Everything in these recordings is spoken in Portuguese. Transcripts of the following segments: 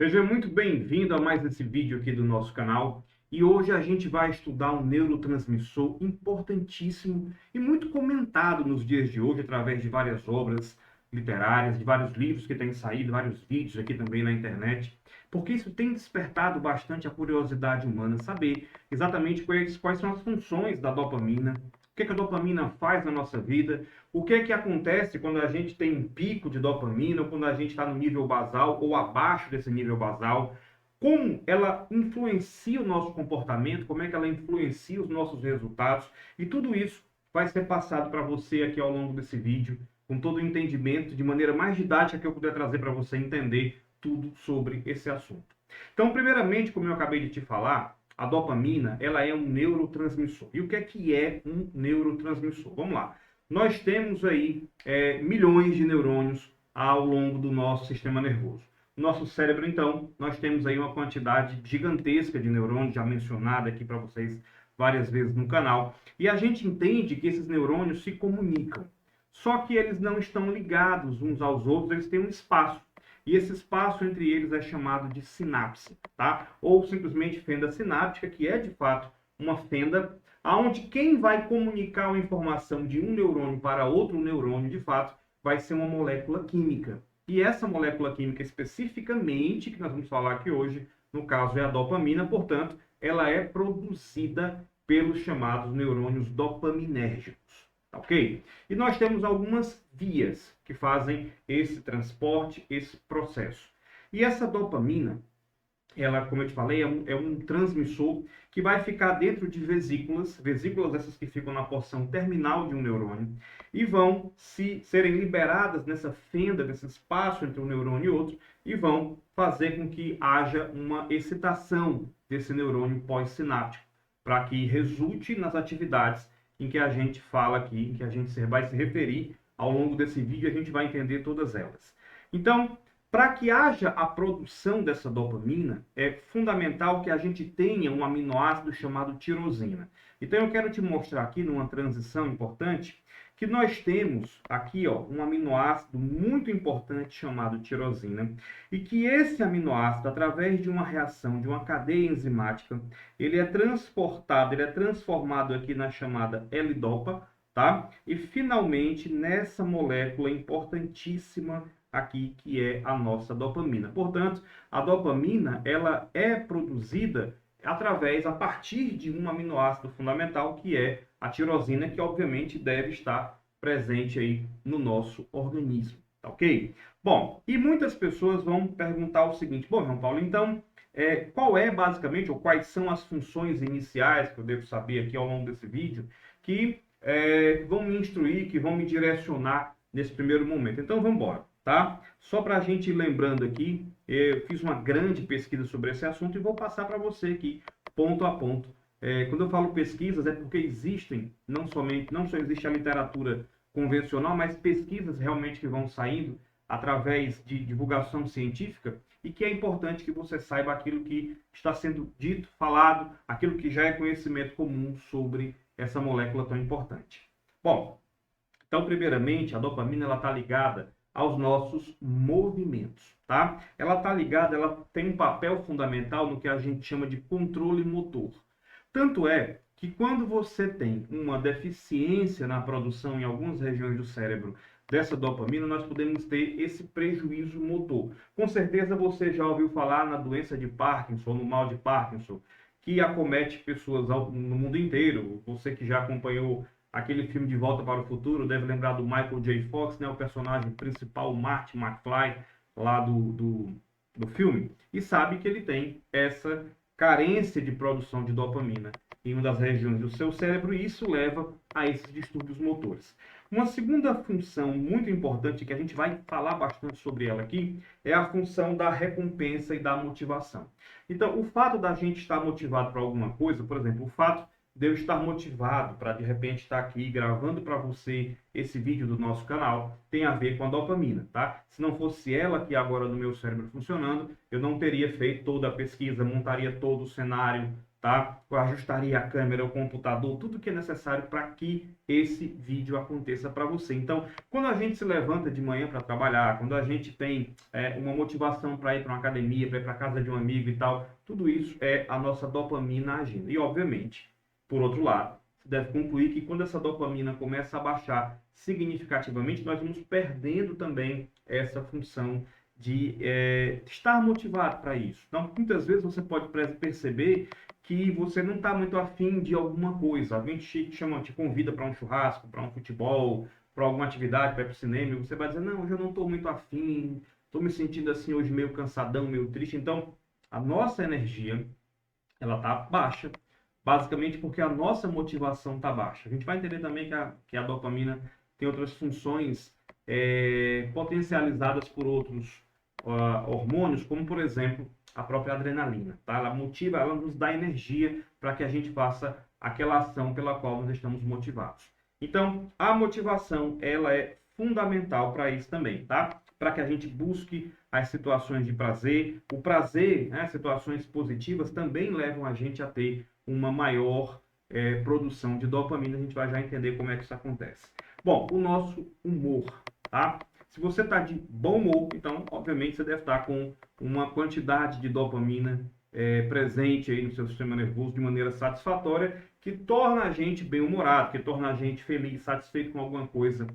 Seja muito bem-vindo a mais esse vídeo aqui do nosso canal. E hoje a gente vai estudar um neurotransmissor importantíssimo e muito comentado nos dias de hoje através de várias obras literárias, de vários livros que têm saído, vários vídeos aqui também na internet, porque isso tem despertado bastante a curiosidade humana, saber exatamente quais são as funções da dopamina, o que a dopamina faz na nossa vida, o que é que acontece quando a gente tem um pico de dopamina, ou quando a gente está no nível basal ou abaixo desse nível basal, como ela influencia o nosso comportamento, como é que ela influencia os nossos resultados, e tudo isso vai ser passado para você aqui ao longo desse vídeo, com todo o entendimento, de maneira mais didática que eu puder trazer para você entender tudo sobre esse assunto. Então, primeiramente, como eu acabei de te falar, a dopamina, ela é um neurotransmissor. E o que é um neurotransmissor? Vamos lá. Nós temos aí milhões de neurônios ao longo do nosso sistema nervoso. No nosso cérebro, então, nós temos aí uma quantidade gigantesca de neurônios, já mencionada aqui para vocês várias vezes no canal. E a gente entende que esses neurônios se comunicam. Só que eles não estão ligados uns aos outros, eles têm um espaço. E esse espaço entre eles é chamado de sinapse, tá? Ou simplesmente fenda sináptica, que é de fato uma fenda onde quem vai comunicar a informação de um neurônio para outro neurônio, de fato, vai ser uma molécula química. E essa molécula química especificamente, que nós vamos falar aqui hoje, no caso é a dopamina, portanto, ela é produzida pelos chamados neurônios dopaminérgicos. Ok? E nós temos algumas vias que fazem esse transporte, esse processo. E essa dopamina, ela, como eu te falei, é um transmissor que vai ficar dentro de vesículas essas que ficam na porção terminal de um neurônio, e vão serem liberadas nessa fenda, nesse espaço entre um neurônio e outro, e vão fazer com que haja uma excitação desse neurônio pós-sináptico, para que resulte nas atividades em que a gente fala aqui, em que a gente vai se referir ao longo desse vídeo, a gente vai entender todas elas. Então, para que haja a produção dessa dopamina, é fundamental que a gente tenha um aminoácido chamado tirosina. Então, eu quero te mostrar aqui, numa transição importante, que nós temos aqui um aminoácido muito importante chamado tirosina, e que esse aminoácido, através de uma reação, de uma cadeia enzimática, ele é transportado, ele é transformado aqui na chamada L-dopa, tá? E finalmente nessa molécula importantíssima aqui, que é a nossa dopamina. Portanto, a dopamina, ela é produzida a partir de um aminoácido fundamental, que é a tirosina, que obviamente deve estar presente aí no nosso organismo, tá ok? Bom, e muitas pessoas vão perguntar o seguinte: bom, João Paulo, então, qual é basicamente, ou quais são as funções iniciais que eu devo saber aqui ao longo desse vídeo, que vão me instruir, que vão me direcionar nesse primeiro momento? Então, vamos embora, tá? Só para a gente ir lembrando aqui, eu fiz uma grande pesquisa sobre esse assunto e vou passar para você aqui, ponto a ponto. Quando eu falo pesquisas, é porque existem, não só existe a literatura convencional, mas pesquisas realmente que vão saindo através de divulgação científica, e que é importante que você saiba aquilo que está sendo dito, falado, aquilo que já é conhecimento comum sobre essa molécula tão importante. Bom, então, primeiramente, a dopamina está ligada aos nossos movimentos, tá? Ela está ligada, ela tem um papel fundamental no que a gente chama de controle motor. Tanto é que quando você tem uma deficiência na produção em algumas regiões do cérebro dessa dopamina, nós podemos ter esse prejuízo motor. Com certeza você já ouviu falar na doença de Parkinson, no mal de Parkinson, que acomete pessoas no mundo inteiro. Você que já acompanhou aquele filme De Volta para o Futuro deve lembrar do Michael J. Fox, né, o personagem principal, Marty McFly, lá do filme, e sabe que ele tem essa carência de produção de dopamina em uma das regiões do seu cérebro, e isso leva a esses distúrbios motores. Uma segunda função muito importante, que a gente vai falar bastante sobre ela aqui, é a função da recompensa e da motivação. Então, o fato da gente estar motivado para alguma coisa, por exemplo, o fato de eu estar motivado para, de repente, estar aqui gravando para você esse vídeo do nosso canal, tem a ver com a dopamina, tá? Se não fosse ela aqui agora no meu cérebro funcionando, eu não teria feito toda a pesquisa, montaria todo o cenário, tá? Eu ajustaria a câmera, o computador, tudo que é necessário para que esse vídeo aconteça para você. Então, quando a gente se levanta de manhã para trabalhar, quando a gente tem uma motivação para ir para uma academia, para ir para casa de um amigo e tal, tudo isso é a nossa dopamina agindo. E, obviamente, por outro lado, você deve concluir que quando essa dopamina começa a baixar significativamente, nós vamos perdendo também essa função de estar motivado para isso. Então, muitas vezes você pode perceber que você não está muito afim de alguma coisa. Alguém te convida para um churrasco, para um futebol, para alguma atividade, para ir para o cinema, e você vai dizer, não, hoje eu não estou muito afim, estou me sentindo assim hoje meio cansadão, meio triste. Então, a nossa energia, ela está baixa, basicamente porque a nossa motivação está baixa. A gente vai entender também que a dopamina tem outras funções potencializadas por outros hormônios, como por exemplo a própria adrenalina, tá? Ela motiva, ela nos dá energia para que a gente faça aquela ação pela qual nós estamos motivados. Então, a motivação, ela é fundamental para isso também, tá? Para que a gente busque as situações de prazer. O prazer, né, situações positivas, também levam a gente a ter uma maior produção de dopamina. A gente vai já entender como é que isso acontece. Bom, o nosso humor, tá? Se você está de bom humor, então, obviamente, você deve estar com uma quantidade de dopamina presente aí no seu sistema nervoso de maneira satisfatória, que torna a gente bem-humorado, que torna a gente feliz, satisfeito com alguma coisa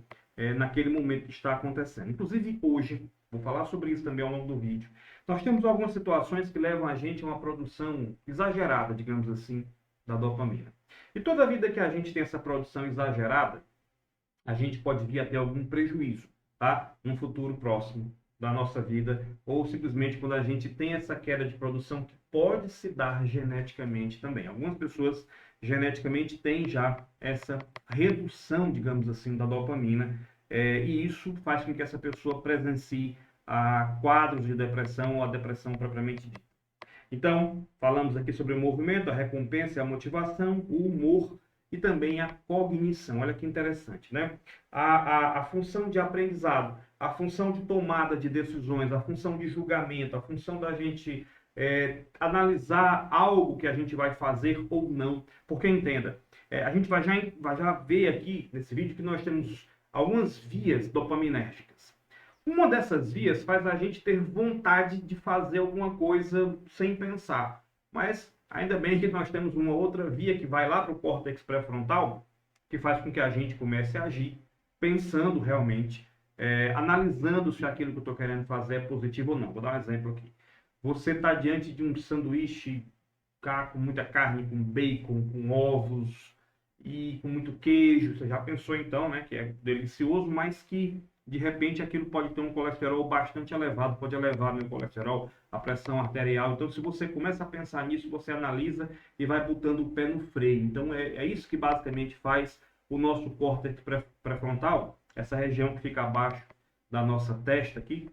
naquele momento que está acontecendo. Inclusive, hoje, vou falar sobre isso também ao longo do vídeo, nós temos algumas situações que levam a gente a uma produção exagerada, digamos assim, da dopamina. E toda vida que a gente tem essa produção exagerada, a gente pode vir a ter algum prejuízo, tá? No futuro próximo da nossa vida, ou simplesmente quando a gente tem essa queda de produção que pode se dar geneticamente também. Algumas pessoas geneticamente têm já essa redução, digamos assim, da dopamina, e isso faz com que essa pessoa presencie quadros de depressão ou a depressão propriamente dita. Então, falamos aqui sobre o movimento, a recompensa, a motivação, o humor e também a cognição. Olha que interessante, né? A função de aprendizado, a função de tomada de decisões, a função de julgamento, a função da gente analisar algo que a gente vai fazer ou não. Porque, entenda, a gente vai já ver aqui nesse vídeo que nós temos algumas vias dopaminérgicas. Uma dessas vias faz a gente ter vontade de fazer alguma coisa sem pensar. Mas ainda bem que nós temos uma outra via que vai lá para o córtex pré-frontal, que faz com que a gente comece a agir pensando realmente, analisando se aquilo que eu estou querendo fazer é positivo ou não. Vou dar um exemplo aqui. Você está diante de um sanduíche com muita carne, com bacon, com ovos e com muito queijo. Você já pensou então, né, que é delicioso, mas que de repente aquilo pode ter um colesterol bastante elevado, pode elevar meu colesterol, a pressão arterial. Então, se você começa a pensar nisso, você analisa e vai botando o pé no freio. Então, é isso que basicamente faz o nosso córtex pré-frontal, essa região que fica abaixo da nossa testa aqui,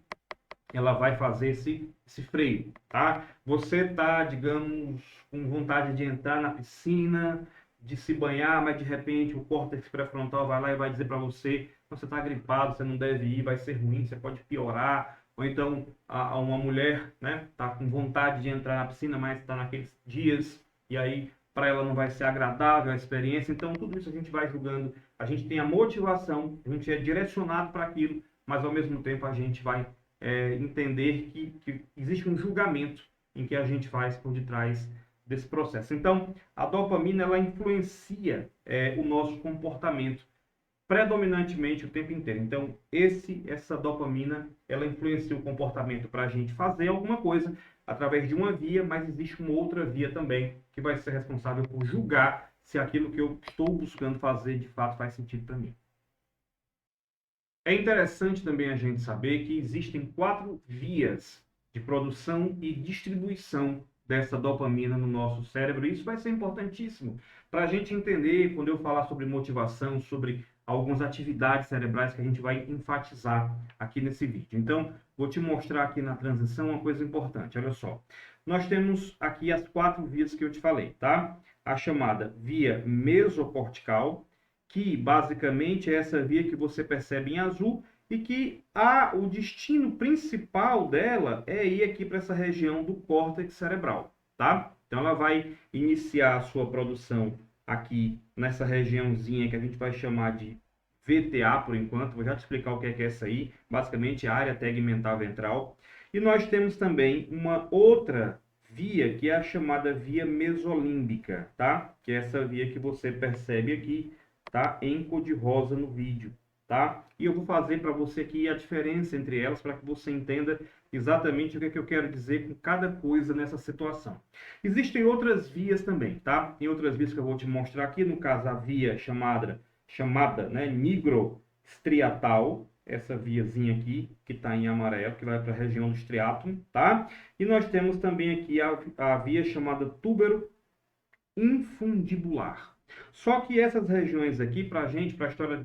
ela vai fazer esse freio, tá? Você tá, digamos, com vontade de entrar na piscina, de se banhar, mas de repente o córtex pré-frontal vai lá e vai dizer para você, você está gripado, você não deve ir, vai ser ruim, você pode piorar. Ou então uma mulher, né, tá com vontade de entrar na piscina, mas está naqueles dias e aí para ela não vai ser agradável a experiência. Então tudo isso a gente vai julgando, a gente tem a motivação, a gente é direcionado para aquilo, mas ao mesmo tempo a gente vai entender que existe um julgamento em que a gente faz por detrás desse processo. Então, a dopamina ela influencia o nosso comportamento predominantemente o tempo inteiro. Então, essa dopamina ela influencia o comportamento para a gente fazer alguma coisa através de uma via, mas existe uma outra via também que vai ser responsável por julgar se aquilo que eu estou buscando fazer de fato faz sentido para mim. É interessante também a gente saber que existem 4 vias de produção e distribuição dessa dopamina no nosso cérebro. Isso vai ser importantíssimo para a gente entender, quando eu falar sobre motivação, sobre algumas atividades cerebrais que a gente vai enfatizar aqui nesse vídeo. Então, vou te mostrar aqui na transição uma coisa importante. Olha só, nós temos aqui as 4 vias que eu te falei, tá? A chamada via mesocortical, que basicamente é essa via que você percebe em azul e que o destino principal dela é ir aqui para essa região do córtex cerebral, tá? Então ela vai iniciar a sua produção aqui nessa regiãozinha que a gente vai chamar de VTA por enquanto. Vou já te explicar o que é essa aí. Basicamente, a área tegmentar ventral. E nós temos também uma outra via, que é a chamada via mesolímbica, tá? Que é essa via que você percebe aqui, tá? Em cor de rosa no vídeo, tá? E eu vou fazer para você aqui a diferença entre elas, para que você entenda exatamente o que é que eu quero dizer com cada coisa nessa situação. Existem outras vias também, tá? Tem outras vias que eu vou te mostrar aqui, no caso a via chamada né, nigrostriatal, essa viazinha aqui, que está em amarelo, que vai para a região do striatum, tá? E nós temos também aqui a via chamada túbero infundibular. Só que essas regiões aqui, para a gente, para a história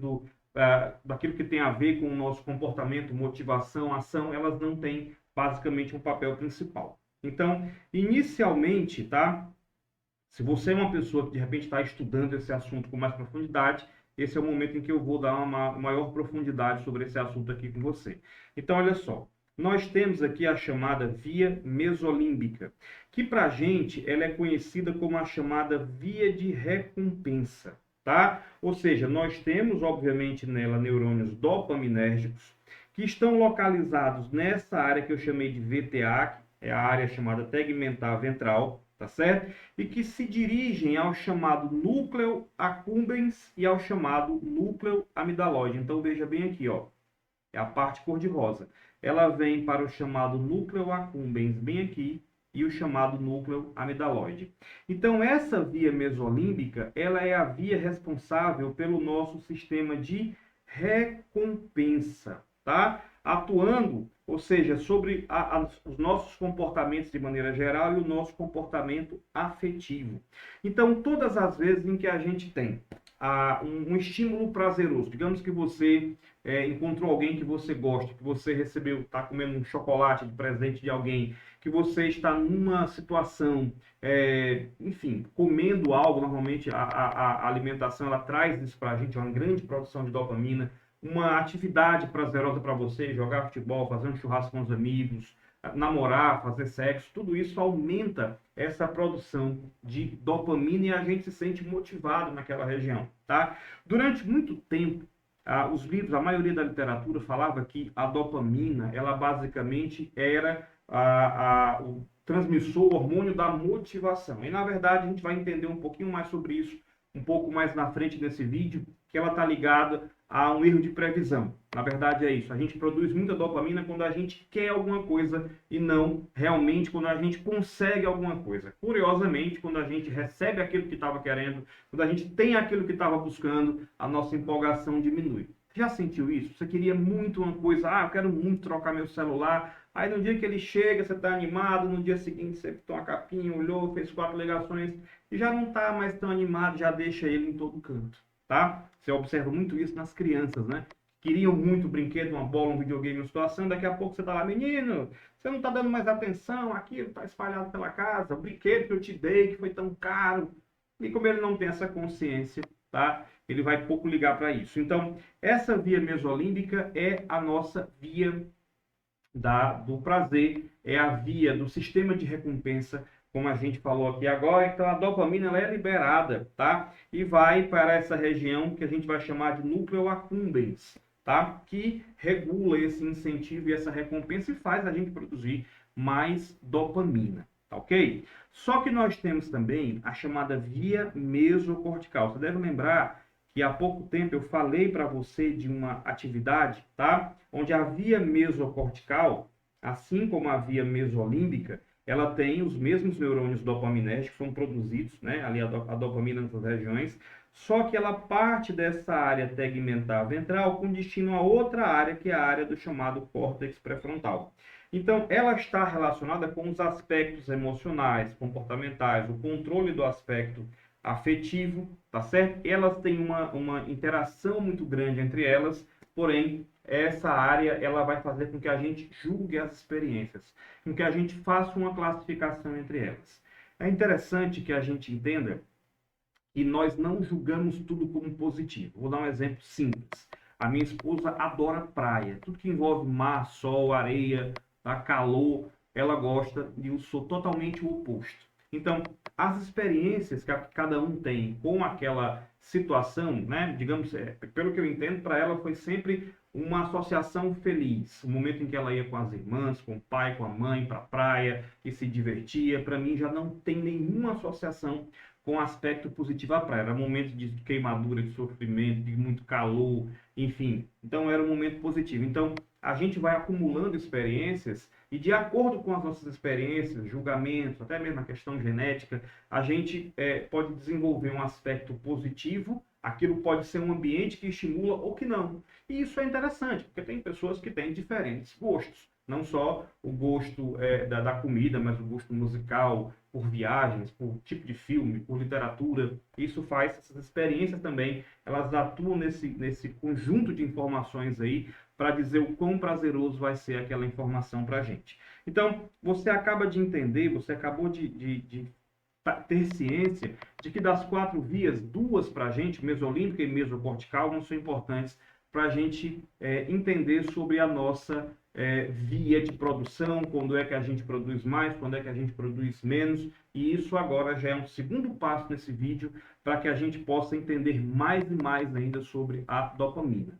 daquilo que tem a ver com o nosso comportamento, motivação, ação, elas não têm basicamente um papel principal. Então, inicialmente, tá? Se você é uma pessoa que de repente está estudando esse assunto com mais profundidade, esse é o momento em que eu vou dar uma maior profundidade sobre esse assunto aqui com você. Então, olha só, nós temos aqui a chamada via mesolímbica, que para a gente ela é conhecida como a chamada via de recompensa, tá? Ou seja, nós temos, obviamente, nela neurônios dopaminérgicos que estão localizados nessa área que eu chamei de VTA, que é a área chamada tegmentar ventral, tá certo? E que se dirigem ao chamado núcleo accumbens e ao chamado núcleo amidalóide. Então veja bem aqui, ó, é a parte cor-de-rosa. Ela vem para o chamado núcleo accumbens bem aqui e o chamado núcleo amidalóide. Então essa via mesolímbica, ela é a via responsável pelo nosso sistema de recompensa, tá? Atuando, ou seja, sobre os nossos comportamentos de maneira geral e o nosso comportamento afetivo. Então, todas as vezes em que a gente tem um estímulo prazeroso, digamos que você encontrou alguém que você gosta, que você recebeu, está comendo um chocolate de presente de alguém, que você está numa situação, enfim, comendo algo, normalmente a alimentação ela traz isso para a gente, uma grande produção de dopamina, uma atividade prazerosa para você, jogar futebol, fazer um churrasco com os amigos, namorar, fazer sexo, tudo isso aumenta essa produção de dopamina e a gente se sente motivado naquela região, tá? Durante muito tempo, os livros, a maioria da literatura falava que a dopamina, ela basicamente era o transmissor, o hormônio da motivação. E na verdade a gente vai entender um pouquinho mais sobre isso, um pouco mais na frente desse vídeo, que ela está ligada a um erro de previsão. Na verdade é isso, a gente produz muita dopamina quando a gente quer alguma coisa e não realmente quando a gente consegue alguma coisa. Curiosamente, quando a gente recebe aquilo que estava querendo, quando a gente tem aquilo que estava buscando, a nossa empolgação diminui. Já sentiu isso? Você queria muito uma coisa, eu quero muito trocar meu celular, aí no dia que ele chega, você está animado, no dia seguinte você toma uma capinha, olhou, fez 4 ligações e já não está mais tão animado, já deixa ele em todo canto, tá? Você observa muito isso nas crianças, né? Queriam muito brinquedo, uma bola, um videogame, uma situação, daqui a pouco você está lá, menino, você não está dando mais atenção, aquilo está espalhado pela casa, o brinquedo que eu te dei, que foi tão caro. E como ele não tem essa consciência, tá? Ele vai pouco ligar para isso. Então, essa via mesolímbica é a nossa via do prazer, é a via do sistema de recompensa, como a gente falou aqui agora. Então, a dopamina ela é liberada, tá? E vai para essa região que a gente vai chamar de núcleo accumbens, tá? Que regula esse incentivo e essa recompensa e faz a gente produzir mais dopamina, tá ok? Só que nós temos também a chamada via mesocortical. Você deve lembrar que há pouco tempo eu falei para você de uma atividade, tá? Onde a via mesocortical, assim como a via mesolímbica, ela tem os mesmos neurônios dopaminérgicos que são produzidos, né? Ali a dopamina nessas regiões, só que ela parte dessa área tegmentar ventral com destino a outra área, que é a área do chamado córtex pré-frontal. Então, ela está relacionada com os aspectos emocionais, comportamentais, o controle do aspecto afetivo, tá certo? Elas têm uma interação muito grande entre elas, porém, essa área ela vai fazer com que a gente julgue as experiências, com que a gente faça uma classificação entre elas. É interessante que a gente entenda que nós não julgamos tudo como positivo. Vou dar um exemplo simples. A minha esposa adora praia. Tudo que envolve mar, sol, areia, tá? Calor, ela gosta, e eu sou totalmente o oposto. Então, as experiências que cada um tem com aquela situação, né, digamos, pelo que eu entendo, para ela foi sempre uma associação feliz. O momento em que ela ia com as irmãs, com o pai, com a mãe, para a praia e se divertia, para mim já não tem nenhuma associação com aspecto positivo à praia. Era um momento de queimadura, de sofrimento, de muito calor, enfim. Então era um momento positivo. Então a gente vai acumulando experiências e de acordo com as nossas experiências, julgamentos, até mesmo a questão genética, a gente pode desenvolver um aspecto positivo. Aquilo pode ser um ambiente que estimula ou que não. E isso é interessante, porque tem pessoas que têm diferentes gostos. Não só o gosto da comida, mas o gosto musical, por viagens, por tipo de filme, por literatura. Isso faz, essas experiências também, elas atuam nesse conjunto de informações aí para dizer o quão prazeroso vai ser aquela informação para a gente. Então, você acaba de entender, você acabou de ter ciência de que das 4 vias, 2 para a gente, mesolímbica e mesocortical, não são importantes para a gente entender sobre a nossa via de produção, quando é que a gente produz mais, quando é que a gente produz menos, e isso agora já é um segundo passo nesse vídeo para que a gente possa entender mais e mais ainda sobre a dopamina.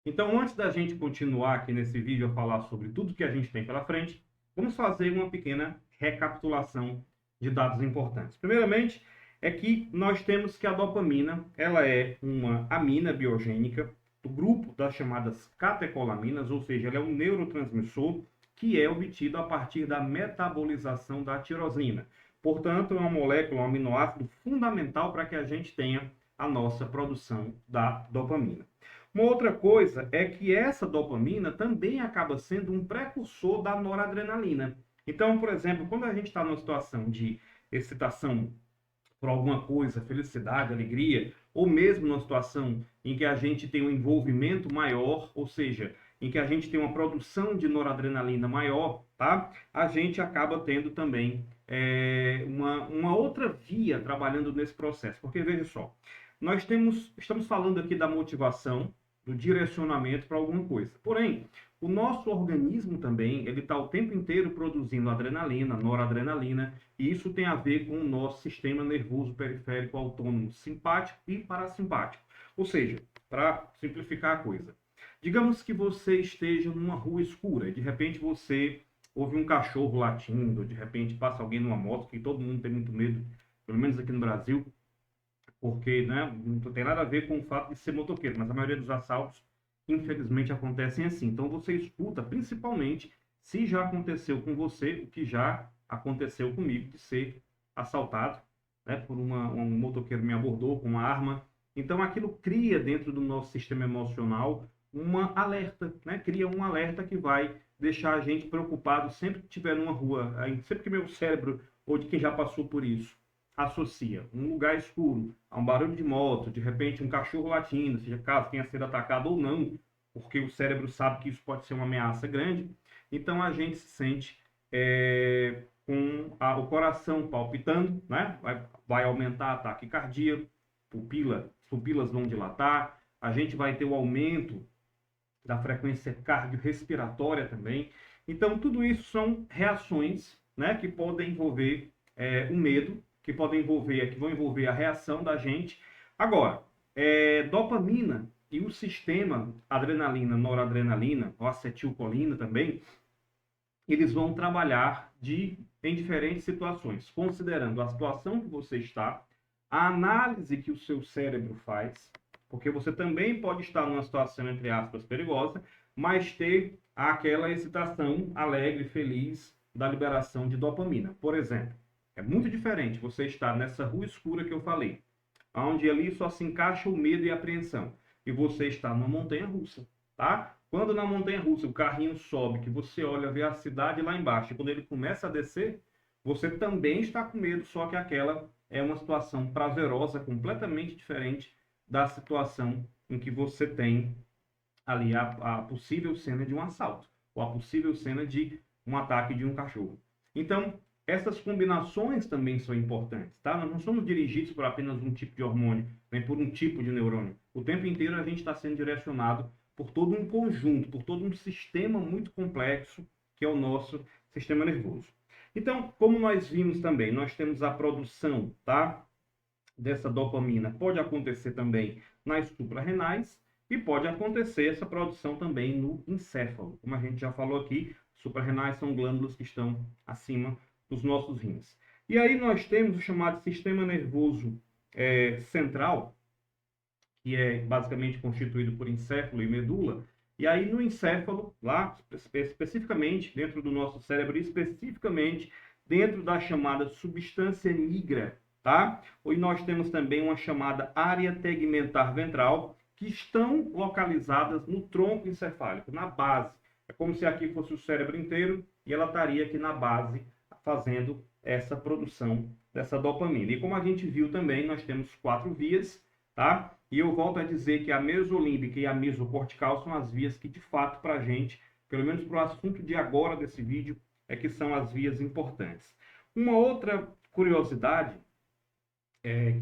Então, antes da gente continuar aqui nesse vídeo a falar sobre tudo que a gente tem pela frente, vamos fazer uma pequena recapitulação de dados importantes. Primeiramente, é que nós temos que a dopamina, ela é uma amina biogênica do grupo das chamadas catecolaminas, ou seja, ela é um neurotransmissor que é obtido a partir da metabolização da tirosina. Portanto, é uma molécula, um aminoácido fundamental para que a gente tenha a nossa produção da dopamina. Uma outra coisa é que essa dopamina também acaba sendo um precursor da noradrenalina. Então, por exemplo, quando a gente está numa situação de excitação por alguma coisa, felicidade, alegria, ou mesmo numa situação em que a gente tem um envolvimento maior, ou seja, em que a gente tem uma produção de noradrenalina maior, tá? A gente acaba tendo também uma outra via trabalhando nesse processo. Porque, veja só, estamos falando aqui da motivação, do direcionamento para alguma coisa. Porém, o nosso organismo também, ele está o tempo inteiro produzindo adrenalina, noradrenalina, e isso tem a ver com o nosso sistema nervoso periférico autônomo simpático e parasimpático. Ou seja, para simplificar a coisa, digamos que você esteja numa rua escura e de repente você ouve um cachorro latindo, de repente passa alguém numa moto, que todo mundo tem muito medo, pelo menos aqui no Brasil, porque né, não tem nada a ver com o fato de ser motoqueiro, mas a maioria dos assaltos, infelizmente, acontecem assim. Então você escuta, principalmente, se já aconteceu com você, o que já aconteceu comigo, de ser assaltado, né, por um motoqueiro me abordou com uma arma. Então aquilo cria dentro do nosso sistema emocional uma alerta, né? Cria um alerta que vai deixar a gente preocupado sempre que estiver numa rua, sempre que meu cérebro, ou de quem já passou por isso, associa um lugar escuro a um barulho de moto, de repente um cachorro latindo, seja caso tenha sido atacado ou não, porque o cérebro sabe que isso pode ser uma ameaça grande, então a gente se sente com o coração palpitando, né? Vai aumentar a taquicardia, pupilas vão dilatar, a gente vai ter o aumento da frequência cardiorrespiratória também. Então, tudo isso são reações, né, que podem envolver o medo, que vão envolver a reação da gente. Agora, dopamina e o sistema adrenalina, noradrenalina, ou acetilcolina também, eles vão trabalhar em diferentes situações, considerando a situação que você está, a análise que o seu cérebro faz, porque você também pode estar numa situação, entre aspas, perigosa, mas ter aquela excitação alegre, feliz da liberação de dopamina. Por exemplo, é muito diferente você estar nessa rua escura que eu falei, onde ali só se encaixa o medo e a apreensão, e você está numa montanha-russa, tá? Quando na montanha-russa o carrinho sobe, que você olha, vê a cidade lá embaixo, e quando ele começa a descer, você também está com medo, só que aquela é uma situação prazerosa, completamente diferente da situação em que você tem ali a possível cena de um assalto, ou a possível cena de um ataque de um cachorro. Então, essas combinações também são importantes, tá? Nós não somos dirigidos por apenas um tipo de hormônio, nem por um tipo de neurônio. O tempo inteiro a gente está sendo direcionado por todo um conjunto, por todo um sistema muito complexo, que é o nosso sistema nervoso. Então, como nós vimos também, nós temos a produção, tá, dessa dopamina. Pode acontecer também nas suprarrenais e pode acontecer essa produção também no encéfalo. Como a gente já falou aqui, suprarrenais são glândulas que estão acima dos nossos rins. E aí nós temos o chamado sistema nervoso central, que é basicamente constituído por encéfalo e medula. E aí no encéfalo, lá especificamente dentro do nosso cérebro, especificamente dentro da chamada substância nigra, tá? E nós temos também uma chamada área tegmentar ventral, que estão localizadas no tronco encefálico, na base. É como se aqui fosse o cérebro inteiro e ela estaria aqui na base fazendo essa produção dessa dopamina. E como a gente viu também, nós temos 4 vias, tá? E eu volto a dizer que a mesolímbica e a mesocortical são as vias que, de fato, para a gente, pelo menos para o assunto de agora desse vídeo, é que são as vias importantes. Uma outra curiosidade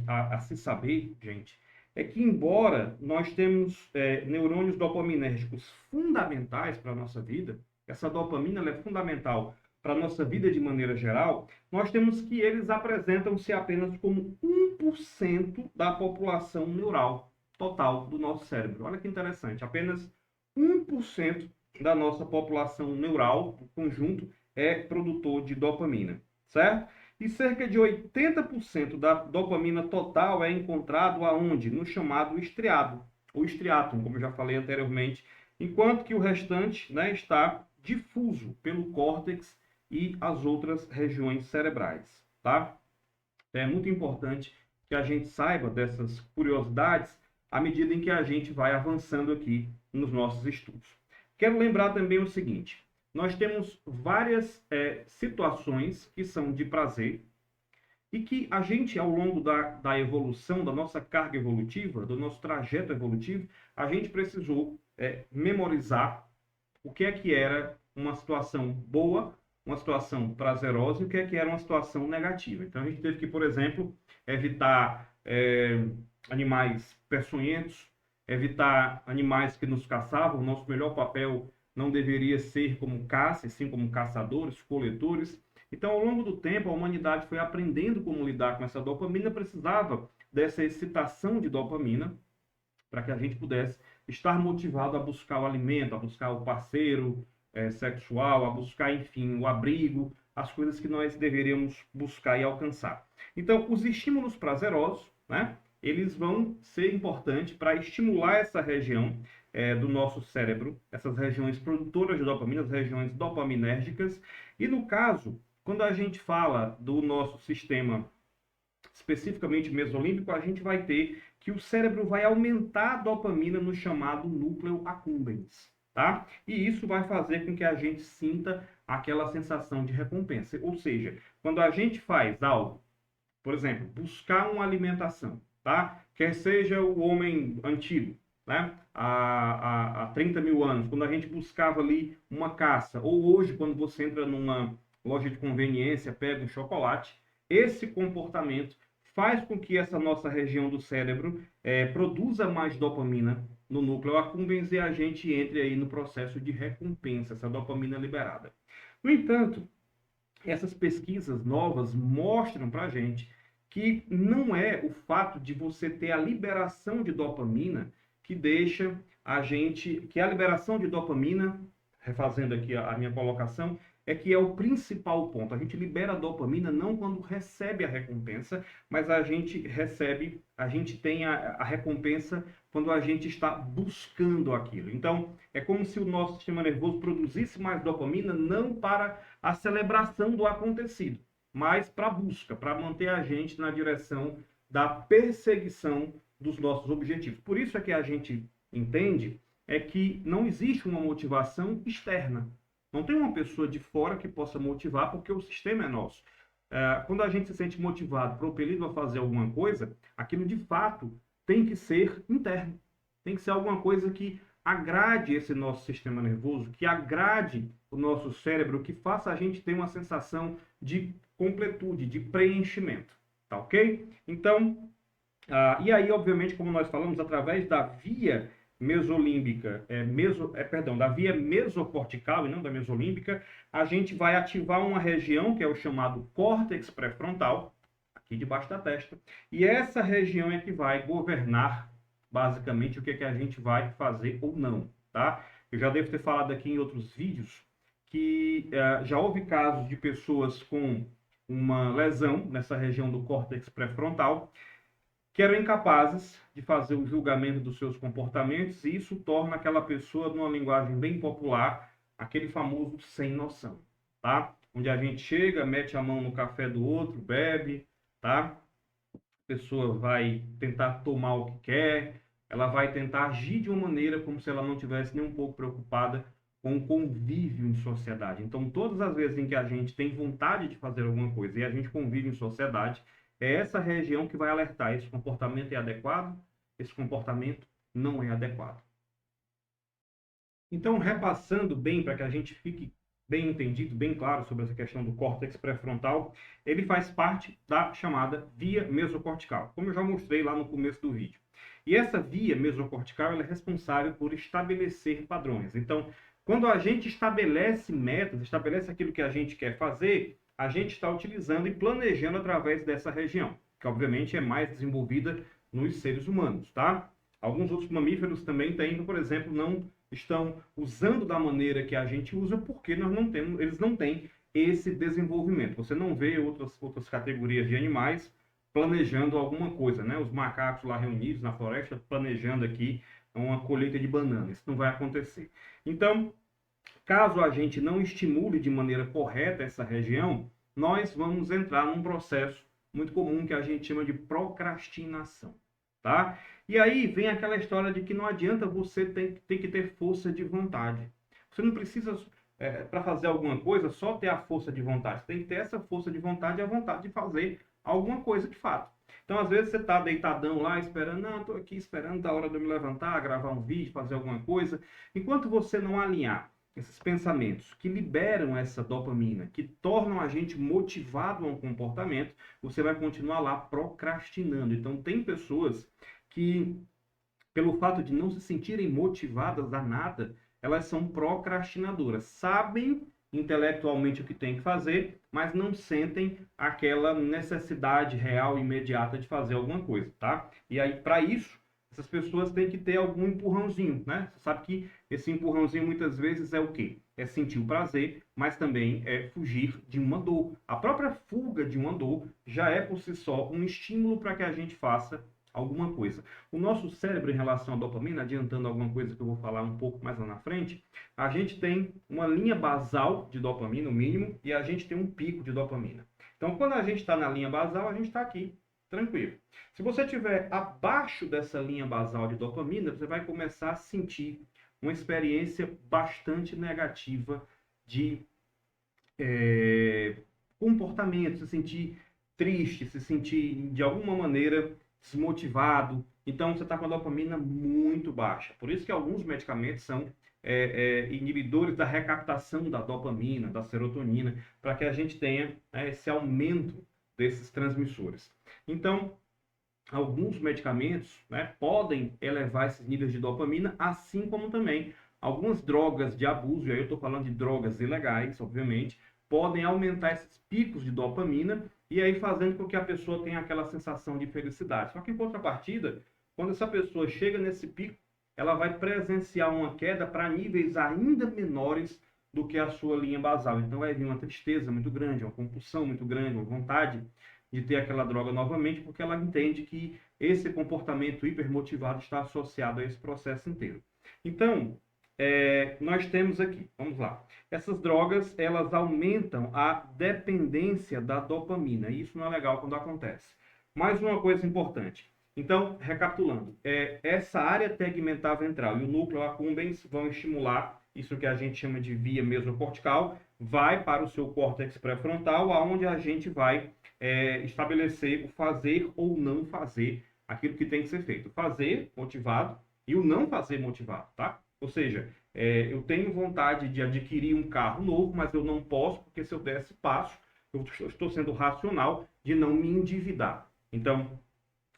a se saber, gente, é que embora nós temos neurônios dopaminérgicos fundamentais para a nossa vida, essa dopamina ela é fundamental para a nossa vida de maneira geral, nós temos que eles apresentam-se apenas como 1% da população neural total do nosso cérebro. Olha que interessante, apenas 1% da nossa população neural, o conjunto, é produtor de dopamina, certo? E cerca de 80% da dopamina total é encontrado aonde? No chamado estriado, ou estriatum, como eu já falei anteriormente, enquanto que o restante, né, está difuso pelo córtex e as outras regiões cerebrais, tá? É muito importante que a gente saiba dessas curiosidades à medida em que a gente vai avançando aqui nos nossos estudos. Quero lembrar também o seguinte, nós temos várias situações que são de prazer e que a gente, ao longo da evolução, da nossa carga evolutiva, do nosso trajeto evolutivo, a gente precisou memorizar o que é que era uma situação boa, uma situação prazerosa e o que é que era uma situação negativa. Então, a gente teve que, por exemplo, evitar animais peçonhentos, evitar animais que nos caçavam. O nosso melhor papel não deveria ser como caça, sim como caçadores, coletores. Então, ao longo do tempo, a humanidade foi aprendendo como lidar com essa dopamina, precisava dessa excitação de dopamina para que a gente pudesse estar motivado a buscar o alimento, a buscar o parceiro sexual, a buscar, enfim, o abrigo, as coisas que nós deveríamos buscar e alcançar. Então, os estímulos prazerosos, né, eles vão ser importantes para estimular essa região do nosso cérebro, essas regiões produtoras de dopamina, as regiões dopaminérgicas. E no caso, quando a gente fala do nosso sistema especificamente mesolímbico, a gente vai ter que o cérebro vai aumentar a dopamina no chamado núcleo accumbens, tá? E isso vai fazer com que a gente sinta aquela sensação de recompensa. Ou seja, quando a gente faz algo, por exemplo, buscar uma alimentação, tá? Quer seja o homem antigo, né? Há 30 mil anos, quando a gente buscava ali uma caça, ou hoje, quando você entra numa loja de conveniência, pega um chocolate, esse comportamento faz com que essa nossa região do cérebro produza mais dopamina no núcleo accumbens e a gente entre aí no processo de recompensa, essa dopamina liberada. No entanto, essas pesquisas novas mostram para a gente que não é o fato de você ter a liberação de dopamina que deixa a gente, que a liberação de dopamina, refazendo aqui a minha colocação, é que é o principal ponto. A gente libera a dopamina não quando recebe a recompensa, mas a gente tem a recompensa quando a gente está buscando aquilo. Então, é como se o nosso sistema nervoso produzisse mais dopamina, não para a celebração do acontecido, mas para a busca, para manter a gente na direção da perseguição dos nossos objetivos. Por isso é que a gente entende que não existe uma motivação externa. Não tem uma pessoa de fora que possa motivar, porque o sistema é nosso. Quando a gente se sente motivado, propelido a fazer alguma coisa, aquilo de fato tem que ser interno. Tem que ser alguma coisa que agrade esse nosso sistema nervoso, que agrade o nosso cérebro, que faça a gente ter uma sensação de completude, de preenchimento. Tá ok? Então, e aí, obviamente, como nós falamos, através da via mesolímbica, da via mesocortical e não da mesolímbica, a gente vai ativar uma região que é o chamado córtex pré-frontal, aqui debaixo da testa, e essa região é que vai governar basicamente o que, é que a gente vai fazer ou não, tá? Eu já devo ter falado aqui em outros vídeos que já houve casos de pessoas com uma lesão nessa região do córtex pré-frontal que eram incapazes de fazer o julgamento dos seus comportamentos, e isso torna aquela pessoa, numa linguagem bem popular, aquele famoso sem noção, tá? Onde a gente chega, mete a mão no café do outro, bebe, tá? A pessoa vai tentar tomar o que quer, ela vai tentar agir de uma maneira como se ela não tivesse nem um pouco preocupada com o convívio em sociedade. Então, todas as vezes em que a gente tem vontade de fazer alguma coisa e a gente convive em sociedade, é essa região que vai alertar: esse comportamento é adequado, esse comportamento não é adequado. Então, repassando bem, para que a gente fique bem entendido, bem claro sobre essa questão do córtex pré-frontal, ele faz parte da chamada via mesocortical, como eu já mostrei lá no começo do vídeo. E essa via mesocortical ela é responsável por estabelecer padrões. Então, quando a gente estabelece metas, estabelece aquilo que a gente quer fazer, a gente está utilizando e planejando através dessa região, que obviamente é mais desenvolvida nos seres humanos, tá? Alguns outros mamíferos também têm, por exemplo, não estão usando da maneira que a gente usa porque eles não têm esse desenvolvimento. Você não vê outras categorias de animais planejando alguma coisa, né? Os macacos lá reunidos na floresta planejando aqui uma colheita de banana. Isso não vai acontecer. Então, caso a gente não estimule de maneira correta essa região, nós vamos entrar num processo muito comum que a gente chama de procrastinação, tá? E aí vem aquela história de que não adianta você ter que ter força de vontade. Você não precisa, para fazer alguma coisa, só ter a força de vontade. Você tem que ter essa força de vontade e a vontade de fazer alguma coisa de fato. Então, às vezes, você está deitadão lá, esperando, não, estou aqui esperando da hora de eu me levantar, gravar um vídeo, fazer alguma coisa. Enquanto você não alinhar esses pensamentos que liberam essa dopamina, que tornam a gente motivado a um comportamento, você vai continuar lá procrastinando. Então, tem pessoas que, pelo fato de não se sentirem motivadas a nada, elas são procrastinadoras. Sabem intelectualmente o que tem que fazer, mas não sentem aquela necessidade real, imediata de fazer alguma coisa, tá? E aí, para isso, essas pessoas têm que ter algum empurrãozinho, né? Você sabe que esse empurrãozinho muitas vezes é o quê? É sentir o prazer, mas também é fugir de uma dor. A própria fuga de uma dor já é por si só um estímulo para que a gente faça alguma coisa. O nosso cérebro, em relação à dopamina, adiantando alguma coisa que eu vou falar um pouco mais lá na frente, a gente tem uma linha basal de dopamina, o mínimo, e a gente tem um pico de dopamina. Então, quando a gente está na linha basal, a gente está aqui, tranquilo. Se você estiver abaixo dessa linha basal de dopamina, você vai começar a sentir uma experiência bastante negativa de comportamento, se sentir triste, se sentir de alguma maneira desmotivado. Então, você está com a dopamina muito baixa. Por isso que alguns medicamentos são inibidores da recaptação da dopamina, da serotonina, para que a gente tenha esse aumento desses transmissores. Então, alguns medicamentos podem elevar esses níveis de dopamina, assim como também algumas drogas de abuso, e aí eu estou falando de drogas ilegais, obviamente, podem aumentar esses picos de dopamina e aí fazendo com que a pessoa tenha aquela sensação de felicidade. Só que em contrapartida, quando essa pessoa chega nesse pico, ela vai presenciar uma queda para níveis ainda menores do que a sua linha basal. Então vai vir uma tristeza muito grande, uma compulsão muito grande, uma vontade de ter aquela droga novamente, porque ela entende que esse comportamento hipermotivado está associado a esse processo inteiro. Então, nós temos aqui, vamos lá, essas drogas, elas aumentam a dependência da dopamina, e isso não é legal quando acontece. Mais uma coisa importante. Então, recapitulando, essa área tegmentar ventral e o núcleo accumbens vão estimular isso que a gente chama de via mesocortical, vai para o seu córtex pré-frontal, aonde a gente vai estabelecer o fazer ou não fazer aquilo que tem que ser feito. Fazer motivado e o não fazer motivado, tá? Ou seja, eu tenho vontade de adquirir um carro novo, mas eu não posso, porque se eu der esse passo, eu estou sendo racional de não me endividar. Então,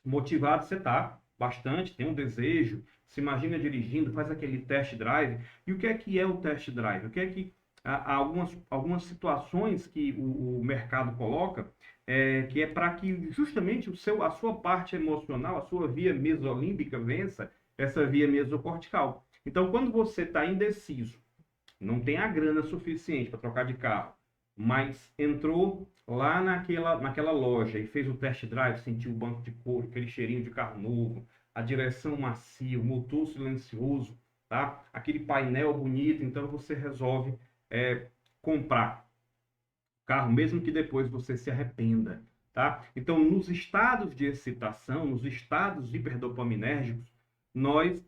motivado você está bastante, tem um desejo, se imagina dirigindo, faz aquele test drive. E o que é o test drive? O que é que há algumas situações que o mercado coloca, que é para que justamente a sua parte emocional, a sua via mesolímbica vença essa via mesocortical. Então, quando você está indeciso, não tem a grana suficiente para trocar de carro, mas entrou lá naquela loja e fez o test drive, sentiu o banco de couro, aquele cheirinho de carro novo, a direção macia, o motor silencioso, tá? Aquele painel bonito, então você resolve comprar o carro, mesmo que depois você se arrependa, tá? Então, nos estados de excitação, nos estados hiperdopaminérgicos, nós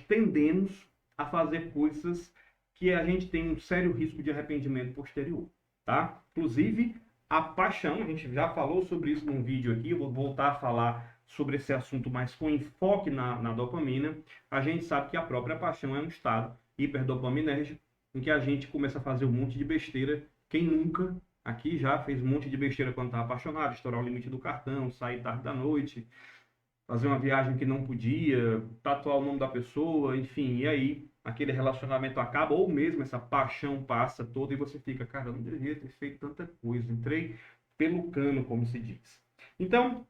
tendemos a fazer coisas que a gente tem um sério risco de arrependimento posterior, tá? Inclusive, a paixão, a gente já falou sobre isso num vídeo aqui, eu vou voltar a falar sobre esse assunto, mas com enfoque na dopamina. A gente sabe que a própria paixão é um estado hiperdopaminérgico, em que a gente começa a fazer um monte de besteira. Quem nunca aqui já fez um monte de besteira quando estava apaixonado, estourar o limite do cartão, sair tarde da noite, fazer uma viagem que não podia, tatuar o nome da pessoa, enfim, e aí aquele relacionamento acaba, ou mesmo essa paixão passa toda e você fica, cara, eu não devia ter feito tanta coisa, entrei pelo cano, como se diz. Então,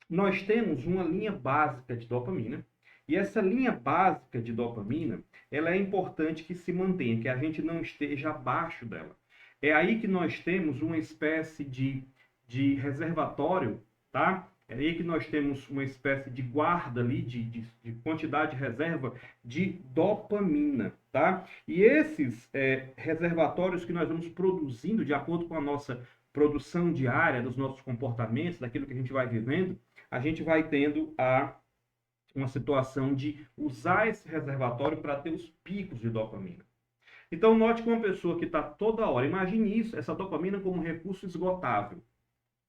nós temos uma linha básica de dopamina, e essa linha básica de dopamina, ela é importante que se mantenha, que a gente não esteja abaixo dela. É aí que nós temos uma espécie de reservatório, tá? É aí que nós temos uma espécie de guarda ali, de quantidade de reserva de dopamina, tá? E esses reservatórios que nós vamos produzindo de acordo com a nossa produção diária, dos nossos comportamentos, daquilo que a gente vai vivendo, a gente vai tendo uma situação de usar esse reservatório para ter os picos de dopamina. Então, note que uma pessoa que está toda hora, imagine isso, essa dopamina como um recurso esgotável.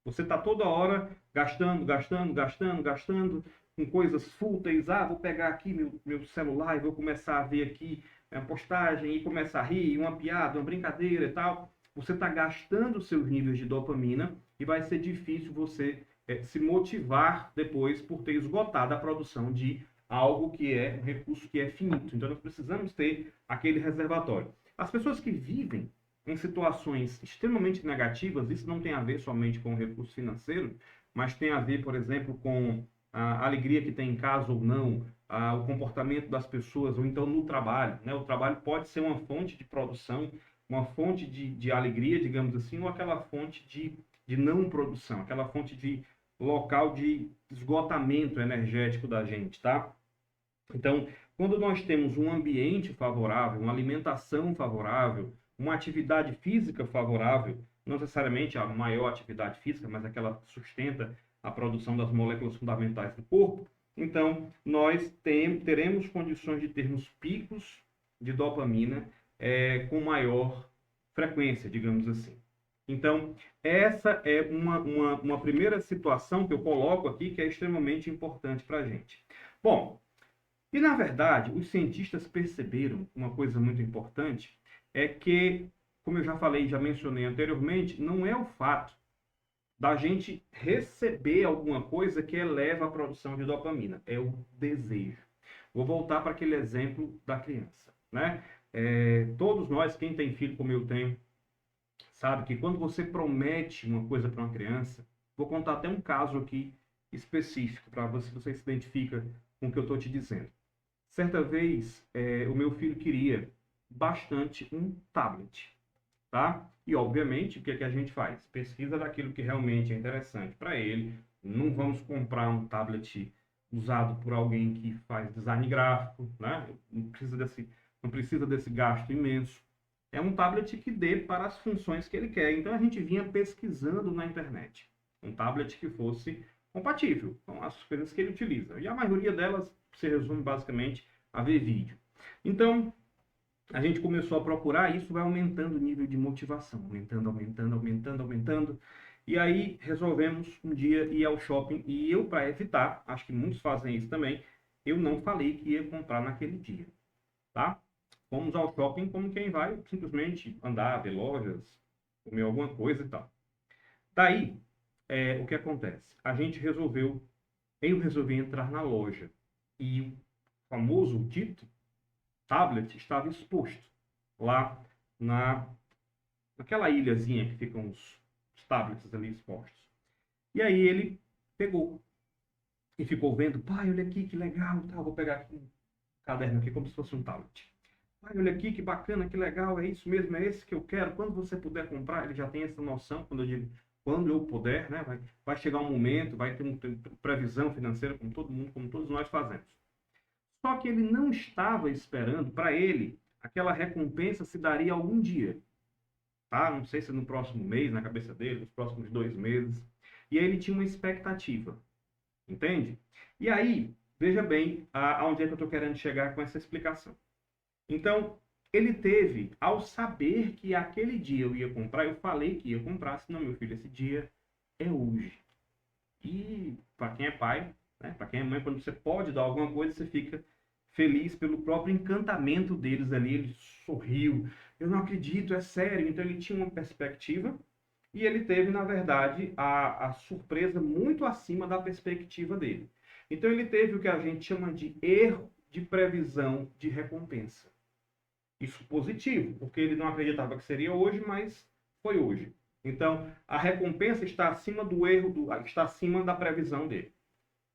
Você está toda hora gastando, gastando, gastando, gastando com coisas fúteis. Ah, vou pegar aqui meu celular e vou começar a ver aqui a postagem e começar a rir, uma piada, uma brincadeira e tal. Você está gastando seus níveis de dopamina e vai ser difícil você se motivar depois por ter esgotado a produção de algo que é um recurso que é finito. Então, nós precisamos ter aquele reservatório. As pessoas que vivem em situações extremamente negativas, isso não tem a ver somente com o recurso financeiro, mas tem a ver, por exemplo, com a alegria que tem em casa ou não, o comportamento das pessoas, ou então no trabalho, né? O trabalho pode ser uma fonte de produção, uma fonte de alegria, digamos assim, ou aquela fonte de não produção, aquela fonte de local de esgotamento energético da gente, tá? Então, quando nós temos um ambiente favorável, uma alimentação favorável, uma atividade física favorável, não necessariamente a maior atividade física, mas aquela que sustenta a produção das moléculas fundamentais do corpo, então nós teremos condições de termos picos de dopamina com maior frequência, digamos assim. Então, essa é uma primeira situação que eu coloco aqui que é extremamente importante para a gente. Bom, e, na verdade, os cientistas perceberam uma coisa muito importante, é que, como eu já falei, já mencionei anteriormente, não é o fato da gente receber alguma coisa que eleva a produção de dopamina, é o desejo. Vou voltar para aquele exemplo da criança, né? Todos nós, quem tem filho como eu tenho, sabe que quando você promete uma coisa para uma criança, vou contar até um caso aqui específico para você, você se identifica com o que eu estou te dizendo. Certa vez, o meu filho queria bastante um tablet, tá? E, obviamente, o que é que a gente faz? Pesquisa daquilo que realmente é interessante para ele. Não vamos comprar um tablet usado por alguém que faz design gráfico, né? Não precisa desse gasto imenso. É um tablet que dê para as funções que ele quer. Então, a gente vinha pesquisando na internet. Um tablet que fosse compatível com as coisas que ele utiliza. E a maioria delas se resume basicamente a ver vídeo. Então, a gente começou a procurar e isso vai aumentando o nível de motivação, aumentando, aumentando, aumentando, aumentando. E aí resolvemos um dia ir ao shopping e eu, para evitar, acho que muitos fazem isso também, eu não falei que ia comprar naquele dia, tá? Fomos ao shopping como quem vai simplesmente andar, ver lojas, comer alguma coisa e tal. Daí, o que acontece? Eu resolvi entrar na loja. E o famoso, dito tablet estava exposto lá naquela ilhazinha que ficam os tablets ali expostos. E aí ele pegou e ficou vendo, pai, olha aqui que legal, tá, vou pegar aqui um caderno aqui como se fosse um tablet. Pai, olha aqui que bacana, que legal, é isso mesmo, é esse que eu quero. Quando você puder comprar, ele já tem essa noção, quando eu digo, quando eu puder, né, vai chegar um momento, vai ter uma previsão financeira, como todo mundo, como todos nós fazemos. Só que ele não estava esperando, para ele, aquela recompensa se daria algum dia. Tá? Não sei se no próximo mês, na cabeça dele, nos próximos 2 meses. E aí ele tinha uma expectativa. Entende? E aí, veja bem aonde é que eu estou querendo chegar com essa explicação. Então, ele teve, ao saber que aquele dia eu ia comprar, eu falei que ia comprar, senão, meu filho, esse dia é hoje. E para quem é pai, né, para quem é mãe, quando você pode dar alguma coisa, você fica feliz pelo próprio encantamento deles ali. Ele sorriu. Eu não acredito, é sério. Então ele tinha uma perspectiva e ele teve, na verdade, a surpresa muito acima da perspectiva dele. Então ele teve o que a gente chama de erro de previsão de recompensa. Isso positivo, porque ele não acreditava que seria hoje, mas foi hoje. Então, a recompensa está acima do erro, está acima da previsão dele.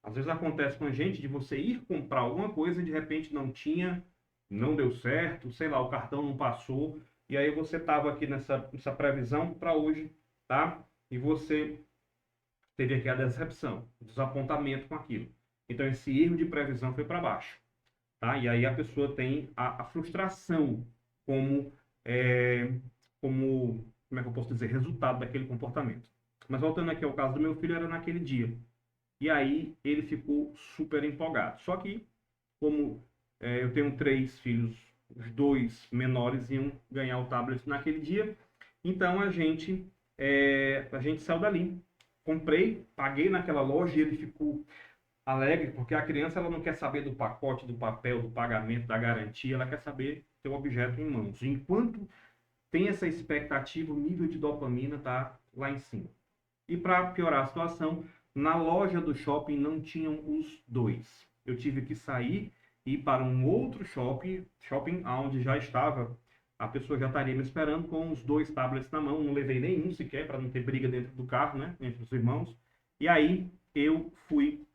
Às vezes acontece com a gente de você ir comprar alguma coisa e de repente não tinha, não deu certo, sei lá, o cartão não passou, e aí você estava aqui nessa previsão para hoje, tá? E você teve aqui a decepção, o desapontamento com aquilo. Então, esse erro de previsão foi para baixo. Tá? E aí a pessoa tem a frustração como, como é que eu posso dizer, resultado daquele comportamento. Mas voltando aqui ao caso do meu filho, era naquele dia. E aí ele ficou super empolgado. Só que, como eu tenho 3 filhos, os 2 menores iam ganhar o tablet naquele dia, então a gente saiu dali. Comprei, paguei naquela loja e ele ficou alegre, porque a criança ela não quer saber do pacote, do papel, do pagamento, da garantia, ela quer saber ter o objeto em mãos. Enquanto tem essa expectativa, o nível de dopamina está lá em cima. E para piorar a situação, na loja do shopping não tinham os 2. Eu tive que sair e ir para um outro shopping onde já estava, a pessoa já estaria me esperando com os 2 tablets na mão, não levei nenhum sequer, para não ter briga dentro do carro, né, entre os irmãos. E aí eu fui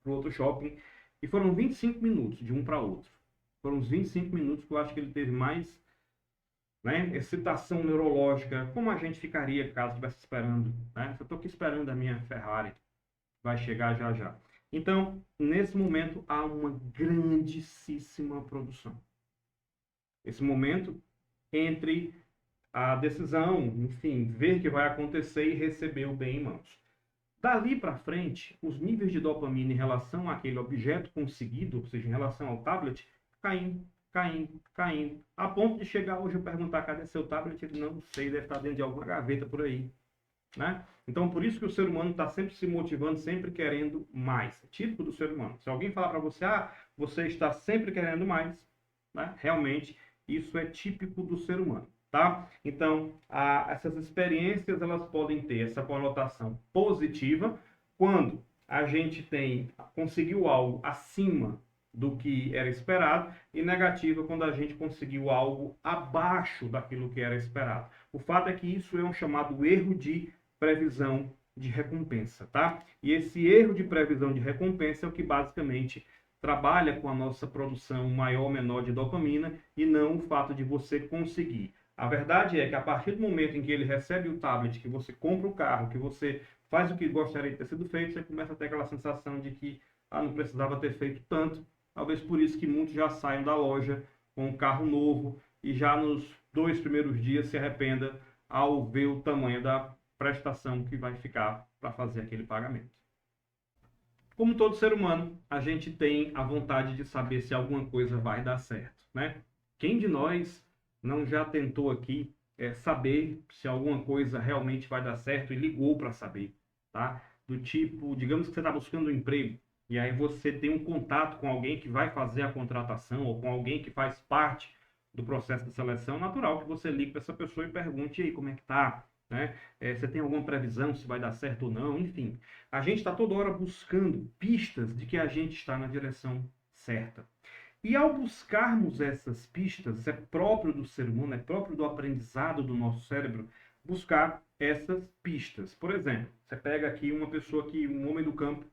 para o outro shopping. E foram 25 minutos de um para outro. Foram os 25 minutos que eu acho que ele teve mais, né, excitação neurológica, como a gente ficaria caso estivesse esperando. Né? Eu estou aqui esperando a minha Ferrari, vai chegar já já. Então, nesse momento, há uma grandíssima produção. Esse momento entre a decisão, enfim, ver o que vai acontecer e receber o bem em mãos. Dali para frente, os níveis de dopamina em relação àquele objeto conseguido, ou seja, em relação ao tablet, caindo, caindo, caindo, a ponto de chegar hoje eu perguntar cadê seu tablet, ele não sei, deve estar dentro de alguma gaveta por aí. Né? Então, por isso que o ser humano está sempre se motivando, sempre querendo mais. É típico do ser humano. Se alguém falar para você, você está sempre querendo mais, né? Realmente, isso é típico do ser humano. Tá? Então, essas experiências elas podem ter essa conotação positiva quando a gente conseguiu algo acima do que era esperado e negativa quando a gente conseguiu algo abaixo daquilo que era esperado. O fato é que isso é um chamado erro de previsão de recompensa, tá? E esse erro de previsão de recompensa é o que basicamente trabalha com a nossa produção maior ou menor de dopamina e não o fato de você conseguir. A verdade é que a partir do momento em que ele recebe o tablet, que você compra o carro, que você faz o que gostaria de ter sido feito, você começa a ter aquela sensação de que não precisava ter feito tanto. Talvez por isso que muitos já saiam da loja com um carro novo e já nos 2 primeiros dias se arrependa ao ver o tamanho da prestação que vai ficar para fazer aquele pagamento. Como todo ser humano, a gente tem a vontade de saber se alguma coisa vai dar certo, né? Quem de nós não já tentou aqui saber se alguma coisa realmente vai dar certo e ligou para saber, tá? Do tipo, digamos que você está buscando um emprego e aí você tem um contato com alguém que vai fazer a contratação ou com alguém que faz parte do processo de seleção, natural que você ligue para essa pessoa e pergunte, e aí, como é que tá? né? Você tem alguma previsão se vai dar certo ou não? Enfim, a gente está toda hora buscando pistas de que a gente está na direção certa. E ao buscarmos essas pistas, é próprio do ser humano, é próprio do aprendizado do nosso cérebro buscar essas pistas. Por exemplo, você pega aqui uma pessoa que, um homem do campo,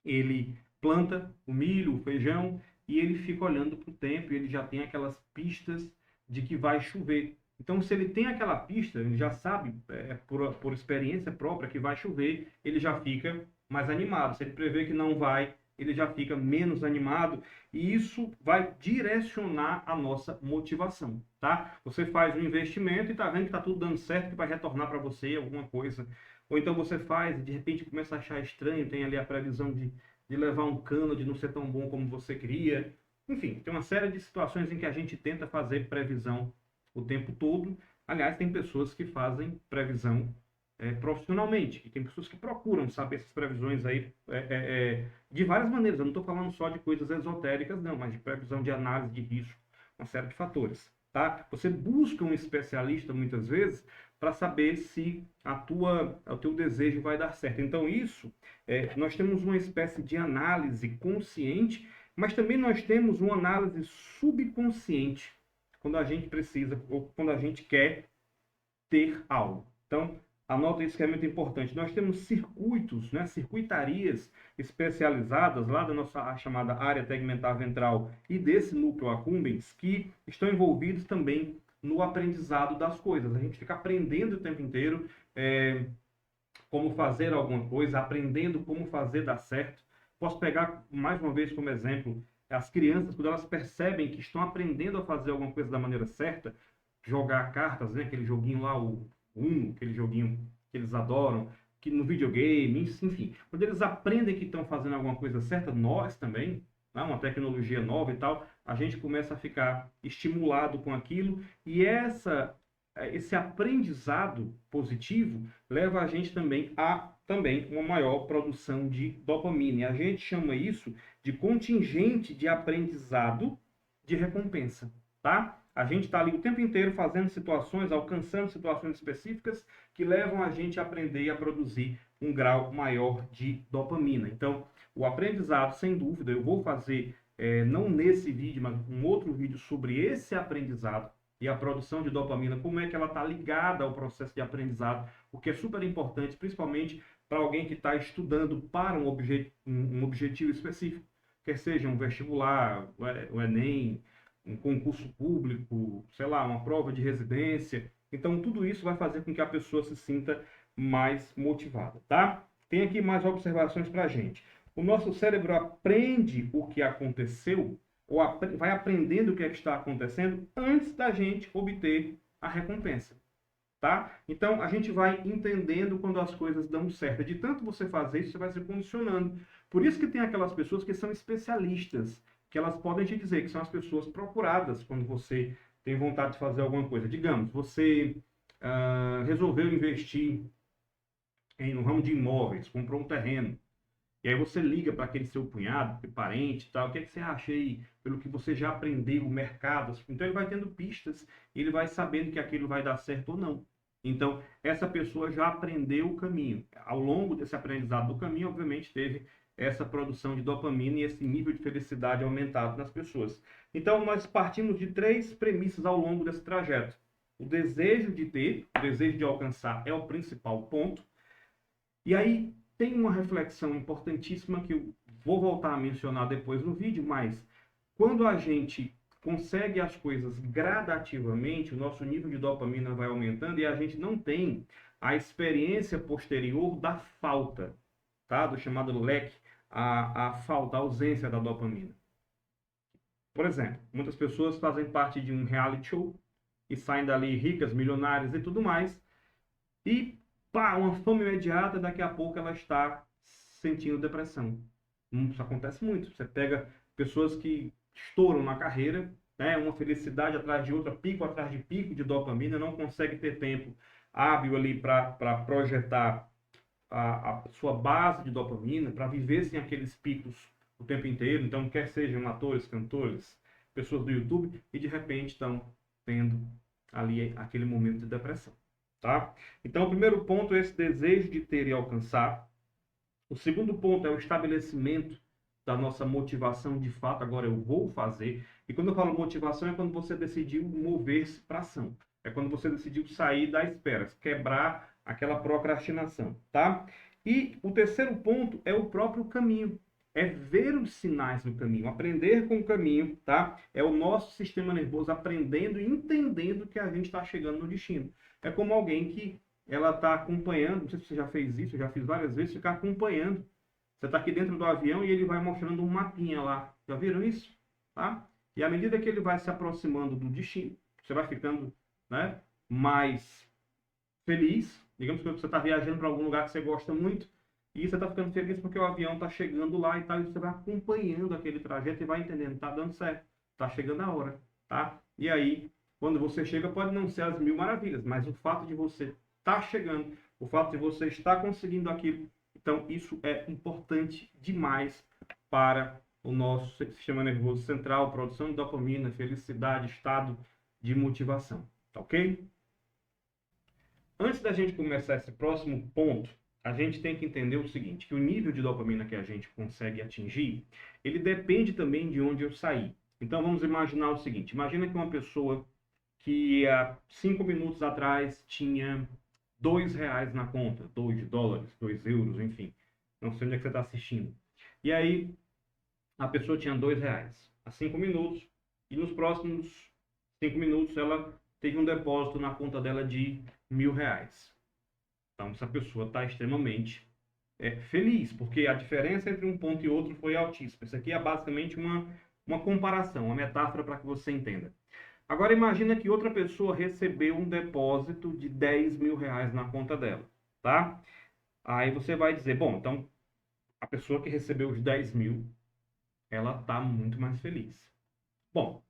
ele planta o milho, o feijão, e ele fica olhando para o tempo e ele já tem aquelas pistas de que vai chover. Então, se ele tem aquela pista, ele já sabe, por experiência própria, que vai chover, ele já fica mais animado. Se ele prevê que não vai, ele já fica menos animado, e isso vai direcionar a nossa motivação, tá? Você faz um investimento e está vendo que está tudo dando certo, que vai retornar para você alguma coisa. Ou então você faz e de repente começa a achar estranho, tem ali a previsão de levar um cano, de não ser tão bom como você queria. Enfim, tem uma série de situações em que a gente tenta fazer previsão o tempo todo. Aliás, tem pessoas que fazem previsão profissionalmente, e tem pessoas que procuram saber essas previsões aí de várias maneiras. Eu não estou falando só de coisas esotéricas, não, mas de previsão de análise de risco, uma série de fatores. Tá? Você busca um especialista muitas vezes para saber se o teu desejo vai dar certo. Então, isso, nós temos uma espécie de análise consciente, mas também nós temos uma análise subconsciente, quando a gente precisa, ou quando a gente quer ter algo. Então, anota isso que é muito importante. Nós temos circuitos, né, circuitarias especializadas lá da nossa chamada área tegmentar ventral e desse núcleo accumbens que estão envolvidos também no aprendizado das coisas. A gente fica aprendendo o tempo inteiro como fazer alguma coisa, aprendendo como fazer dar certo. Posso pegar mais uma vez como exemplo as crianças, quando elas percebem que estão aprendendo a fazer alguma coisa da maneira certa, jogar cartas, né? Aquele joguinho lá, o Uno, aquele joguinho que eles adoram, que no videogame, enfim. Quando eles aprendem que estão fazendo alguma coisa certa, nós também, né? Uma tecnologia nova e tal, a gente começa a ficar estimulado com aquilo, e esse aprendizado positivo leva a gente também a uma maior produção de dopamina. E a gente chama isso de contingente de aprendizado de recompensa, tá? A gente está ali o tempo inteiro fazendo situações, alcançando situações específicas que levam a gente a aprender e a produzir um grau maior de dopamina. Então, o aprendizado, sem dúvida, eu vou fazer, não nesse vídeo, mas um outro vídeo sobre esse aprendizado e a produção de dopamina, como é que ela está ligada ao processo de aprendizado, o que é super importante, principalmente para alguém que está estudando para um objetivo específico, quer seja um vestibular, o Enem, um concurso público, sei lá, uma prova de residência. Então, tudo isso vai fazer com que a pessoa se sinta mais motivada, tá? Tem aqui mais observações para a gente. O nosso cérebro aprende o que aconteceu, ou vai aprendendo o que é que está acontecendo antes da gente obter a recompensa. Tá? Então, a gente vai entendendo quando as coisas dão certo. De tanto você fazer isso, você vai se condicionando. Por isso que tem aquelas pessoas que são especialistas, que elas podem te dizer que são as pessoas procuradas quando você tem vontade de fazer alguma coisa. Digamos, você resolveu investir no ramo de imóveis, comprou um terreno, e aí você liga para aquele seu cunhado, parente e tal, o que é que você acha aí, pelo que você já aprendeu, o mercado. Então ele vai tendo pistas, ele vai sabendo que aquilo vai dar certo ou não. Então, essa pessoa já aprendeu o caminho. Ao longo desse aprendizado do caminho, obviamente, teve essa produção de dopamina e esse nível de felicidade aumentado nas pessoas. Então, nós partimos de 3 premissas ao longo desse trajeto. O desejo de ter, o desejo de alcançar é o principal ponto. E aí, tem uma reflexão importantíssima que eu vou voltar a mencionar depois no vídeo, mas quando a gente consegue as coisas gradativamente, o nosso nível de dopamina vai aumentando e a gente não tem a experiência posterior da falta, tá? Do chamado leque, a falta, a ausência da dopamina. Por exemplo, muitas pessoas fazem parte de um reality show e saem dali ricas, milionárias e tudo mais, e pá, uma fome imediata, daqui a pouco ela está sentindo depressão. Isso acontece muito. Você pega pessoas que estouram na carreira, né, uma felicidade atrás de outra, pico atrás de pico de dopamina, não consegue ter tempo hábil ali para projetar a sua base de dopamina, para viver sem aqueles picos o tempo inteiro. Então, quer sejam atores, cantores, pessoas do YouTube, e de repente estão tendo ali aquele momento de depressão. tá? Então, o primeiro ponto é esse desejo de ter e alcançar. O segundo ponto é o estabelecimento da nossa motivação de fato, agora eu vou fazer. E quando eu falo motivação, é quando você decidiu mover-se para ação. É quando você decidiu sair da espera, quebrar aquela procrastinação, tá? E o terceiro ponto é o próprio caminho. É ver os sinais do caminho, aprender com o caminho, tá? É o nosso sistema nervoso aprendendo e entendendo que a gente está chegando no destino. É como alguém que ela está acompanhando, não sei se você já fez isso, eu já fiz várias vezes, ficar acompanhando. Você está aqui dentro do avião e ele vai mostrando um mapinha lá. Já viram isso? Tá? E à medida que ele vai se aproximando do destino, você vai ficando, né, mais feliz. Digamos que você está viajando para algum lugar que você gosta muito e você está ficando feliz porque o avião está chegando lá e tal, e você vai acompanhando aquele trajeto e vai entendendo, está dando certo, está chegando a hora, tá? E aí, quando você chega, pode não ser as mil maravilhas, mas o fato de você estar chegando, o fato de você estar conseguindo aquilo, então isso é importante demais para o nosso sistema nervoso central, produção de dopamina, felicidade, estado de motivação, tá ok? Antes da gente começar esse próximo ponto, a gente tem que entender o seguinte, que o nível de dopamina que a gente consegue atingir, ele depende também de onde eu saí. Então vamos imaginar o seguinte, imagina que uma pessoa que há 5 minutos atrás tinha R$ 2 na conta, $2, €2, enfim. Não sei onde é que você está assistindo. E aí a pessoa tinha R$ 2 há 5 minutos e nos próximos 5 minutos ela teve um depósito na conta dela de R$ 1.000. Então, essa pessoa está extremamente feliz, porque a diferença entre um ponto e outro foi altíssima. Isso aqui é basicamente uma comparação, uma metáfora para que você entenda. Agora, imagina que outra pessoa recebeu um depósito de R$ 10.000 na conta dela, tá? Aí você vai dizer, bom, então a pessoa que recebeu os 10.000, ela está muito mais feliz. Bom,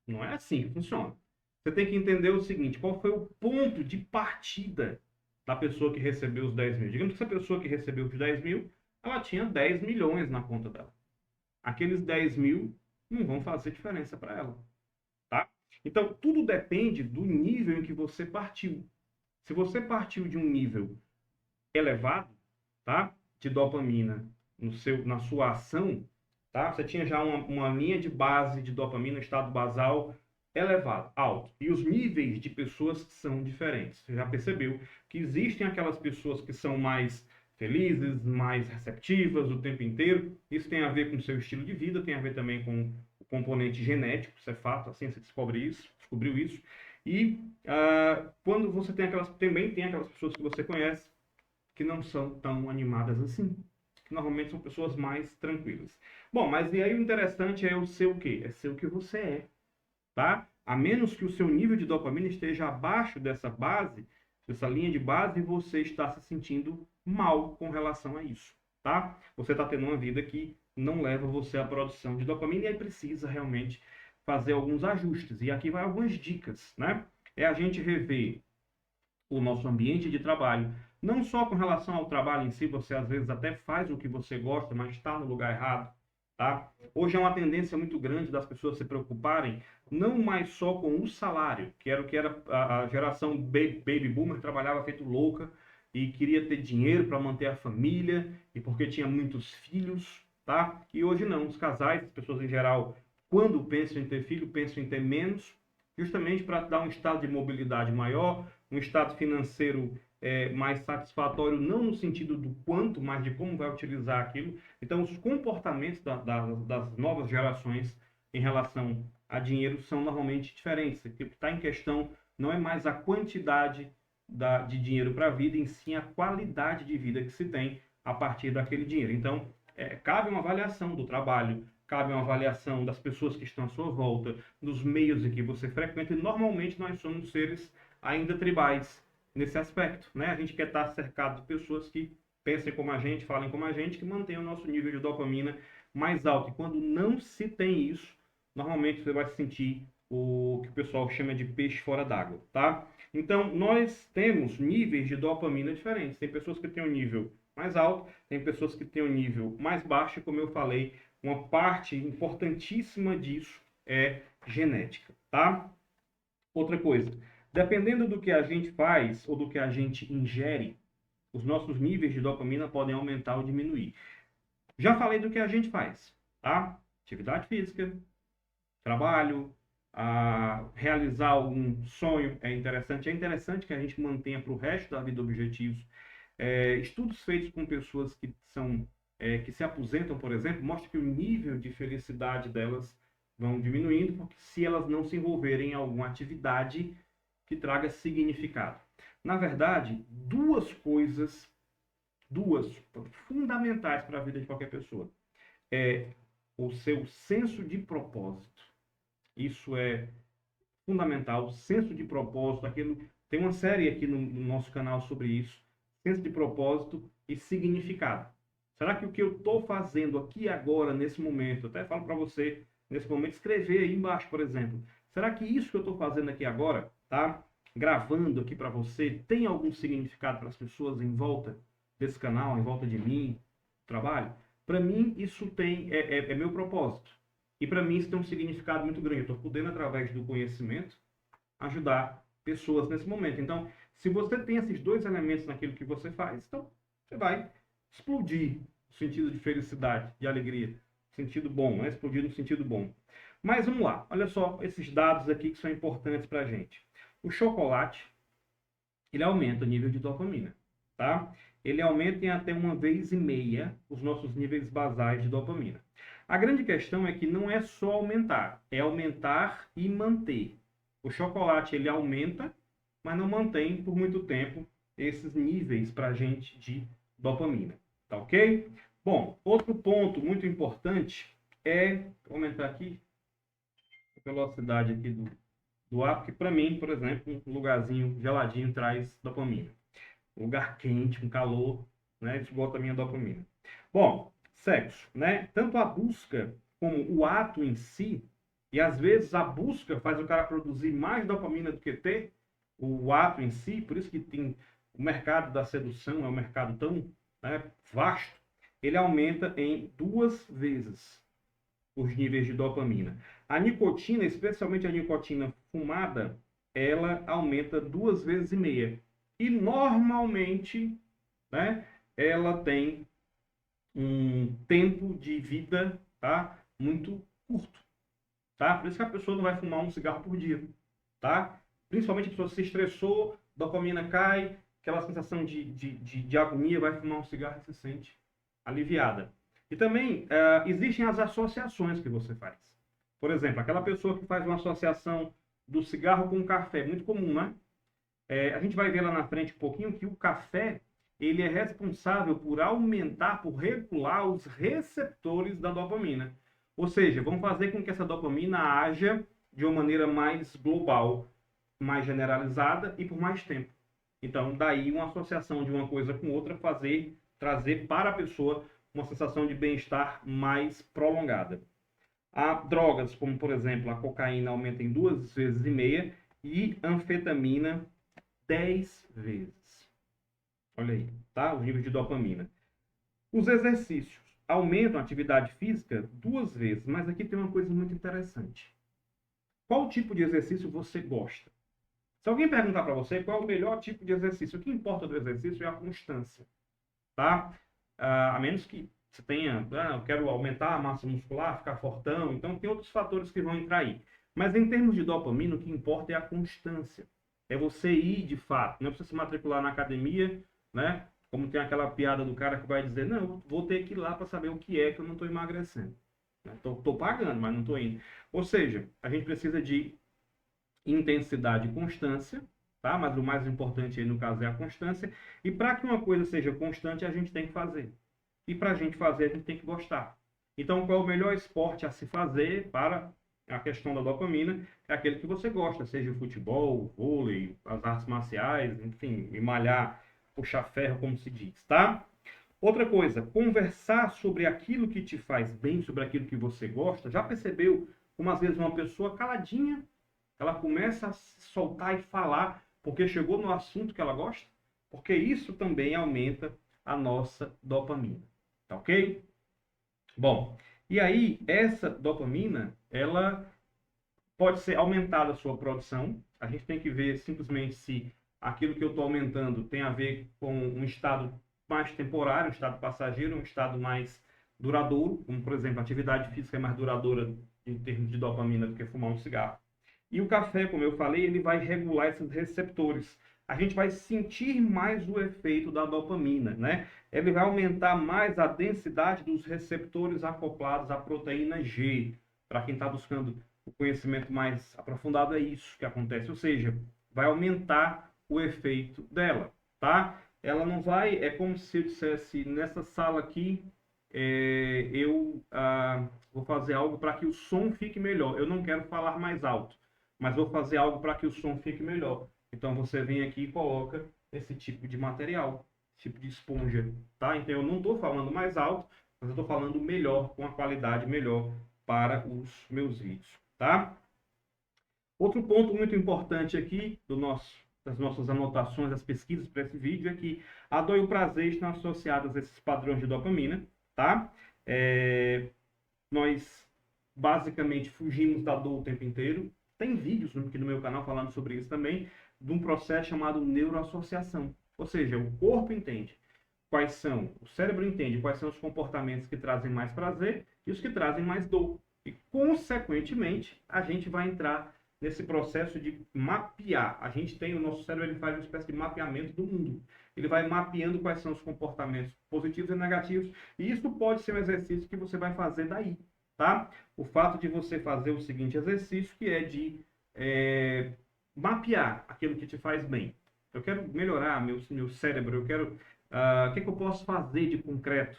não é assim que funciona. Você tem que entender o seguinte, qual foi o ponto de partida da pessoa que recebeu os 10.000? Digamos que essa pessoa que recebeu os 10.000, ela tinha 10 milhões na conta dela. Aqueles 10.000 não vão fazer diferença para ela, tá? Então, tudo depende do nível em que você partiu. Se você partiu de um nível elevado, tá? De dopamina na sua ação, tá? Você tinha já uma linha de base de dopamina, estado basal elevado, alto. E os níveis de pessoas são diferentes. Você já percebeu que existem aquelas pessoas que são mais felizes, mais receptivas o tempo inteiro. Isso tem a ver com o seu estilo de vida, tem a ver também com o componente genético, isso é fato, a ciência descobriu isso. E quando você tem também tem aquelas pessoas que você conhece que não são tão animadas assim, que normalmente são pessoas mais tranquilas. Bom, mas e aí o interessante é o ser o quê? É ser o que você é, tá? A menos que o seu nível de dopamina esteja abaixo dessa base, dessa linha de base, e você está se sentindo mal com relação a isso, tá? Você está tendo uma vida que não leva você à produção de dopamina e aí precisa realmente fazer alguns ajustes. E aqui vai algumas dicas, né? É a gente rever o nosso ambiente de trabalho, não só com relação ao trabalho em si, você às vezes até faz o que você gosta, mas está no lugar errado, tá? Hoje é uma tendência muito grande das pessoas se preocuparem não mais só com o salário, que era a geração baby boomer, trabalhava feito louca e queria ter dinheiro para manter a família e porque tinha muitos filhos, tá? E hoje não, os casais, as pessoas em geral, quando pensam em ter filho, pensam em ter menos, justamente para dar um estado de mobilidade maior, um estado financeiro mais satisfatório, não no sentido do quanto, mas de como vai utilizar aquilo. Então, os comportamentos das novas gerações em relação a dinheiro são normalmente diferentes. O que está em questão não é mais a quantidade de dinheiro para a vida, em sim a qualidade de vida que se tem a partir daquele dinheiro. Então, cabe uma avaliação do trabalho, cabe uma avaliação das pessoas que estão à sua volta, dos meios em que você frequenta, e normalmente nós somos seres ainda tribais nesse aspecto, né? A gente quer estar cercado de pessoas que pensem como a gente, falem como a gente, que mantenham o nosso nível de dopamina mais alto. E quando não se tem isso, normalmente você vai sentir o que o pessoal chama de peixe fora d'água, tá? Então, nós temos níveis de dopamina diferentes. Tem pessoas que têm um nível mais alto, tem pessoas que têm um nível mais baixo, e como eu falei, uma parte importantíssima disso é genética, tá? Outra coisa, Dependendo do que a gente faz ou do que a gente ingere, os nossos níveis de dopamina podem aumentar ou diminuir. Já falei do que a gente faz, tá? Atividade física, trabalho, realizar algum sonho é interessante. É interessante que a gente mantenha para o resto da vida objetivos. Estudos feitos com pessoas que que se aposentam, por exemplo, mostram que o nível de felicidade delas vão diminuindo, porque se elas não se envolverem em alguma atividade que traga significado. Na verdade, duas fundamentais para a vida de qualquer pessoa. É o seu senso de propósito. Isso é fundamental, senso de propósito, tem uma série aqui no nosso canal sobre isso, senso de propósito e significado. Será que o que eu estou fazendo aqui agora, nesse momento, eu até falo para você, nesse momento, escrever aí embaixo, por exemplo, será que isso que eu estou fazendo aqui agora, tá? Gravando aqui para você, tem algum significado para as pessoas em volta desse canal, em volta de mim, trabalho? Para mim, isso é meu propósito. E para mim isso tem um significado muito grande. Eu estou podendo, através do conhecimento, ajudar pessoas nesse momento. Então, se você tem esses dois elementos naquilo que você faz, então você vai explodir no sentido de felicidade, de alegria. Sentido bom, né? Explodir no sentido bom. Mas vamos lá, olha só esses dados aqui que são importantes para a gente. O chocolate, ele aumenta o nível de dopamina, tá? Ele aumenta em até 1,5 vezes os nossos níveis basais de dopamina. A grande questão é que não é só aumentar, é aumentar e manter. O chocolate, ele aumenta, mas não mantém por muito tempo esses níveis para a gente de dopamina, tá ok? Bom, outro ponto muito importante vou aumentar aqui a velocidade aqui do ar, porque para mim, por exemplo, um lugarzinho geladinho traz dopamina. Um lugar quente, um calor, né, esgota a minha dopamina. Bom, sexo, né? Tanto a busca como o ato em si, e às vezes a busca faz o cara produzir mais dopamina do que ter o ato em si, por isso que tem o mercado da sedução, é um mercado tão, né, vasto, ele aumenta em 2 vezes os níveis de dopamina. A nicotina, especialmente a nicotina fumada, ela aumenta 2,5 vezes. E normalmente, né, ela tem um tempo de vida, tá, muito curto, tá? Por isso que a pessoa não vai fumar um cigarro por dia, tá? Principalmente a pessoa se estressou, dopamina cai, aquela sensação de agonia, vai fumar um cigarro e se sente aliviada. E também existem as associações que você faz. Por exemplo, aquela pessoa que faz uma associação do cigarro com o café, muito comum, né? A gente vai ver lá na frente um pouquinho que o café ele é responsável por aumentar, por regular os receptores da dopamina. Ou seja, vamos fazer com que essa dopamina haja de uma maneira mais global, mais generalizada e por mais tempo. Então, daí uma associação de uma coisa com outra trazer para a pessoa uma sensação de bem-estar mais prolongada. Há drogas, como por exemplo a cocaína, aumenta em 2,5 vezes e anfetamina 10 vezes. Olha aí, tá? Os níveis de dopamina. Os exercícios aumentam a atividade física 2 vezes, mas aqui tem uma coisa muito interessante. Qual tipo de exercício você gosta? Se alguém perguntar para você qual é o melhor tipo de exercício, o que importa do exercício é a constância, tá? A menos que você tenha, eu quero aumentar a massa muscular, ficar fortão, então tem outros fatores que vão entrar aí. Mas em termos de dopamina, o que importa é a constância. É você ir de fato, não é você se matricular na academia, né? Como tem aquela piada do cara que vai dizer, não, eu vou ter que ir lá para saber o que é que eu não estou emagrecendo. Estou pagando, mas não estou indo. Ou seja, a gente precisa de intensidade e constância, tá? Mas o mais importante aí no caso é a constância. E para que uma coisa seja constante, a gente tem que fazer. E para a gente fazer, a gente tem que gostar. Então, qual é o melhor esporte a se fazer para a questão da dopamina? É aquele que você gosta, seja o futebol, o vôlei, as artes marciais, enfim, e malhar, puxar ferro, como se diz, tá? Outra coisa, conversar sobre aquilo que te faz bem, sobre aquilo que você gosta. Já percebeu como às vezes uma pessoa caladinha, ela começa a se soltar e falar porque chegou no assunto que ela gosta? Porque isso também aumenta a nossa dopamina. Tá ok? Bom, e aí essa dopamina, ela pode ser aumentada a sua produção. A gente tem que ver simplesmente se aquilo que eu estou aumentando tem a ver com um estado mais temporário, um estado passageiro, um estado mais duradouro, como, por exemplo, a atividade física é mais duradoura em termos de dopamina do que fumar um cigarro. E o café, como eu falei, ele vai regular esses receptores. A gente vai sentir mais o efeito da dopamina, né? Ele vai aumentar mais a densidade dos receptores acoplados à proteína G. Para quem está buscando o conhecimento mais aprofundado, é isso que acontece. Ou seja, vai aumentar o efeito dela, tá? Ela não vai, é como se eu dissesse, nessa sala aqui, eu vou fazer algo para que o som fique melhor. Eu não quero falar mais alto, mas vou fazer algo para que o som fique melhor. Então você vem aqui e coloca esse tipo de material, tipo de esponja, tá? Então eu não estou falando mais alto, mas eu estou falando melhor, com a qualidade melhor para os meus vídeos, tá? Outro ponto muito importante aqui das nossas anotações, das pesquisas para esse vídeo é que a dor e o prazer estão associadas a esses padrões de dopamina, tá? Nós basicamente fugimos da dor o tempo inteiro. Tem vídeos aqui no meu canal falando sobre isso também, de um processo chamado neuroassociação. Ou seja, o corpo entende o cérebro entende quais são os comportamentos que trazem mais prazer e os que trazem mais dor. E, consequentemente, a gente vai entrar nesse processo de mapear. O nosso cérebro ele faz uma espécie de mapeamento do mundo. Ele vai mapeando quais são os comportamentos positivos e negativos. E isso pode ser um exercício que você vai fazer daí, tá? O fato de você fazer o seguinte exercício, que é de mapear aquilo que te faz bem. Eu quero melhorar meu cérebro, eu quero... o que eu posso fazer de concreto?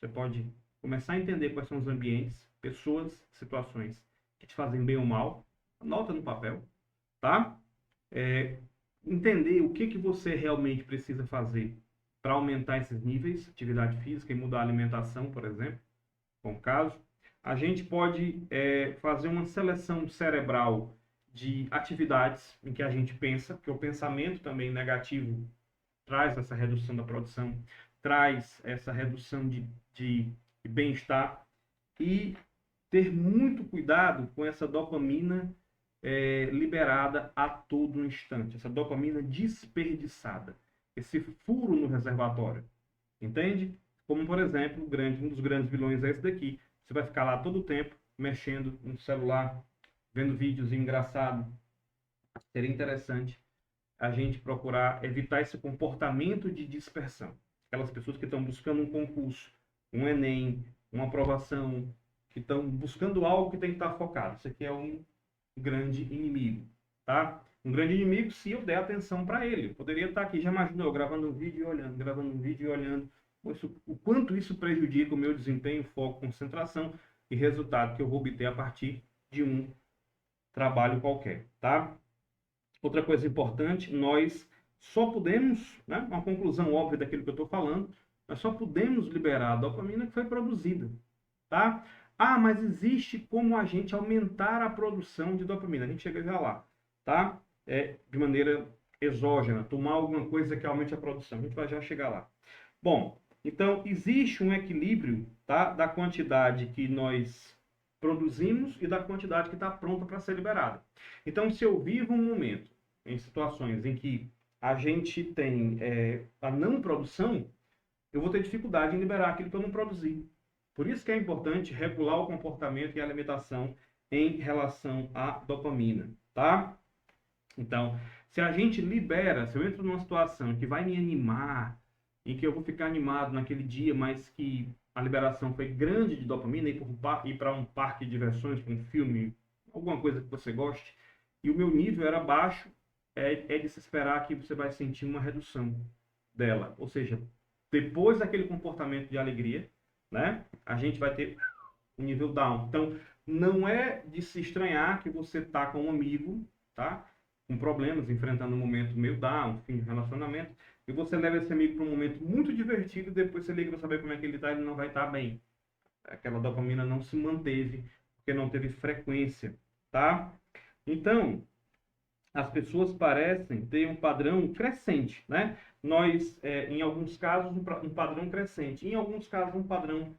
Você pode começar a entender quais são os ambientes, pessoas, situações que te fazem bem ou mal. Anota no papel, tá? Entender o que você realmente precisa fazer para aumentar esses níveis, atividade física e mudar a alimentação, por exemplo, com o caso. A gente pode fazer uma seleção cerebral de atividades em que a gente pensa, porque o pensamento também negativo traz essa redução da produção, traz essa redução de bem-estar, e ter muito cuidado com essa dopamina liberada a todo instante, essa dopamina desperdiçada, esse furo no reservatório, entende? Como, por exemplo, um dos grandes vilões é esse daqui. Você vai ficar lá todo o tempo mexendo no celular, vendo vídeos engraçados. Seria interessante a gente procurar evitar esse comportamento de dispersão. Aquelas pessoas que estão buscando um concurso, um Enem, uma aprovação, que estão buscando algo que tem que estar focado. Isso aqui é um grande inimigo, tá? Um grande inimigo se eu der atenção para ele. Eu poderia estar aqui, já imaginou, eu gravando um vídeo e olhando, gravando um vídeo e olhando. O quanto isso prejudica o meu desempenho, foco, concentração e resultado que eu vou obter a partir de um trabalho qualquer, tá? Outra coisa importante, nós só podemos, né, uma conclusão óbvia daquilo que eu estou falando, nós só podemos liberar a dopamina que foi produzida, tá? Mas existe como a gente aumentar a produção de dopamina. A gente chega já lá, tá? De maneira exógena, tomar alguma coisa que aumente a produção. A gente vai já chegar lá. Bom, então existe um equilíbrio, tá, da quantidade que nós produzimos e da quantidade que está pronta para ser liberada. Então, se eu vivo um momento, em situações em que a gente tem a não produção, eu vou ter dificuldade em liberar aquilo que eu não produzi. Por isso que é importante regular o comportamento e a alimentação em relação à dopamina, tá? Então, se a gente libera, se eu entro numa situação que vai me animar, em que eu vou ficar animado naquele dia, mas que a liberação foi grande de dopamina, ir para um parque de diversões, para um filme, alguma coisa que você goste, e o meu nível era baixo, é de se esperar que você vai sentir uma redução dela. Ou seja, depois daquele comportamento de alegria, né, a gente vai ter um nível down. Então, não é de se estranhar que você está com um amigo, tá, com problemas, enfrentando um momento meio down, fim de relacionamento, e você leva esse amigo para um momento muito divertido, e depois você liga para saber como é que ele está, ele não vai estar bem. Aquela dopamina não se manteve, porque não teve frequência, tá? Então, as pessoas parecem ter um padrão crescente, né? Nós, em alguns casos, um padrão crescente. Em alguns casos, um padrão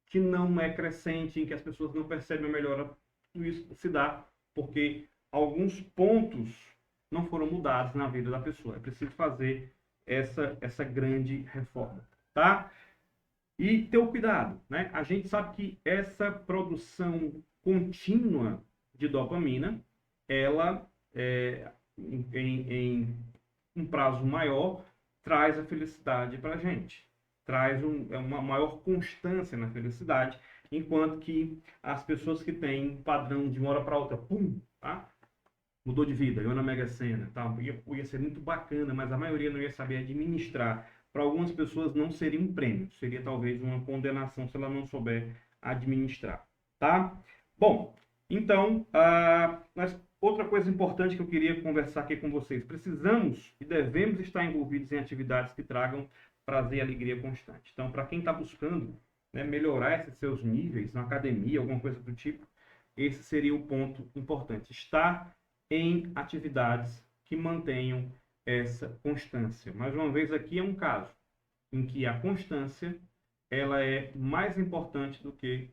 que não é crescente, em que as pessoas não percebem a melhora. Tudo isso se dá porque alguns pontos não foram mudados na vida da pessoa. É preciso fazer essa grande reforma, tá? E ter o cuidado, né? A gente sabe que essa produção contínua de dopamina, ela, em um prazo maior, traz a felicidade para a gente. Traz uma maior constância na felicidade, enquanto que as pessoas que têm um padrão de uma hora para outra, pum, tá? Mudou de vida, ganhou na Mega Sena, tá? Ia ser muito bacana, mas a maioria não ia saber administrar. Para algumas pessoas não seria um prêmio, seria talvez uma condenação se ela não souber administrar, tá? Bom, então, mas outra coisa importante que eu queria conversar aqui com vocês, precisamos e devemos estar envolvidos em atividades que tragam prazer e alegria constante. Então, para quem está buscando, né, melhorar esses seus níveis na academia, alguma coisa do tipo, esse seria o ponto importante, estar em atividades que mantenham essa constância. Mais uma vez, aqui é um caso em que a constância ela é mais importante do que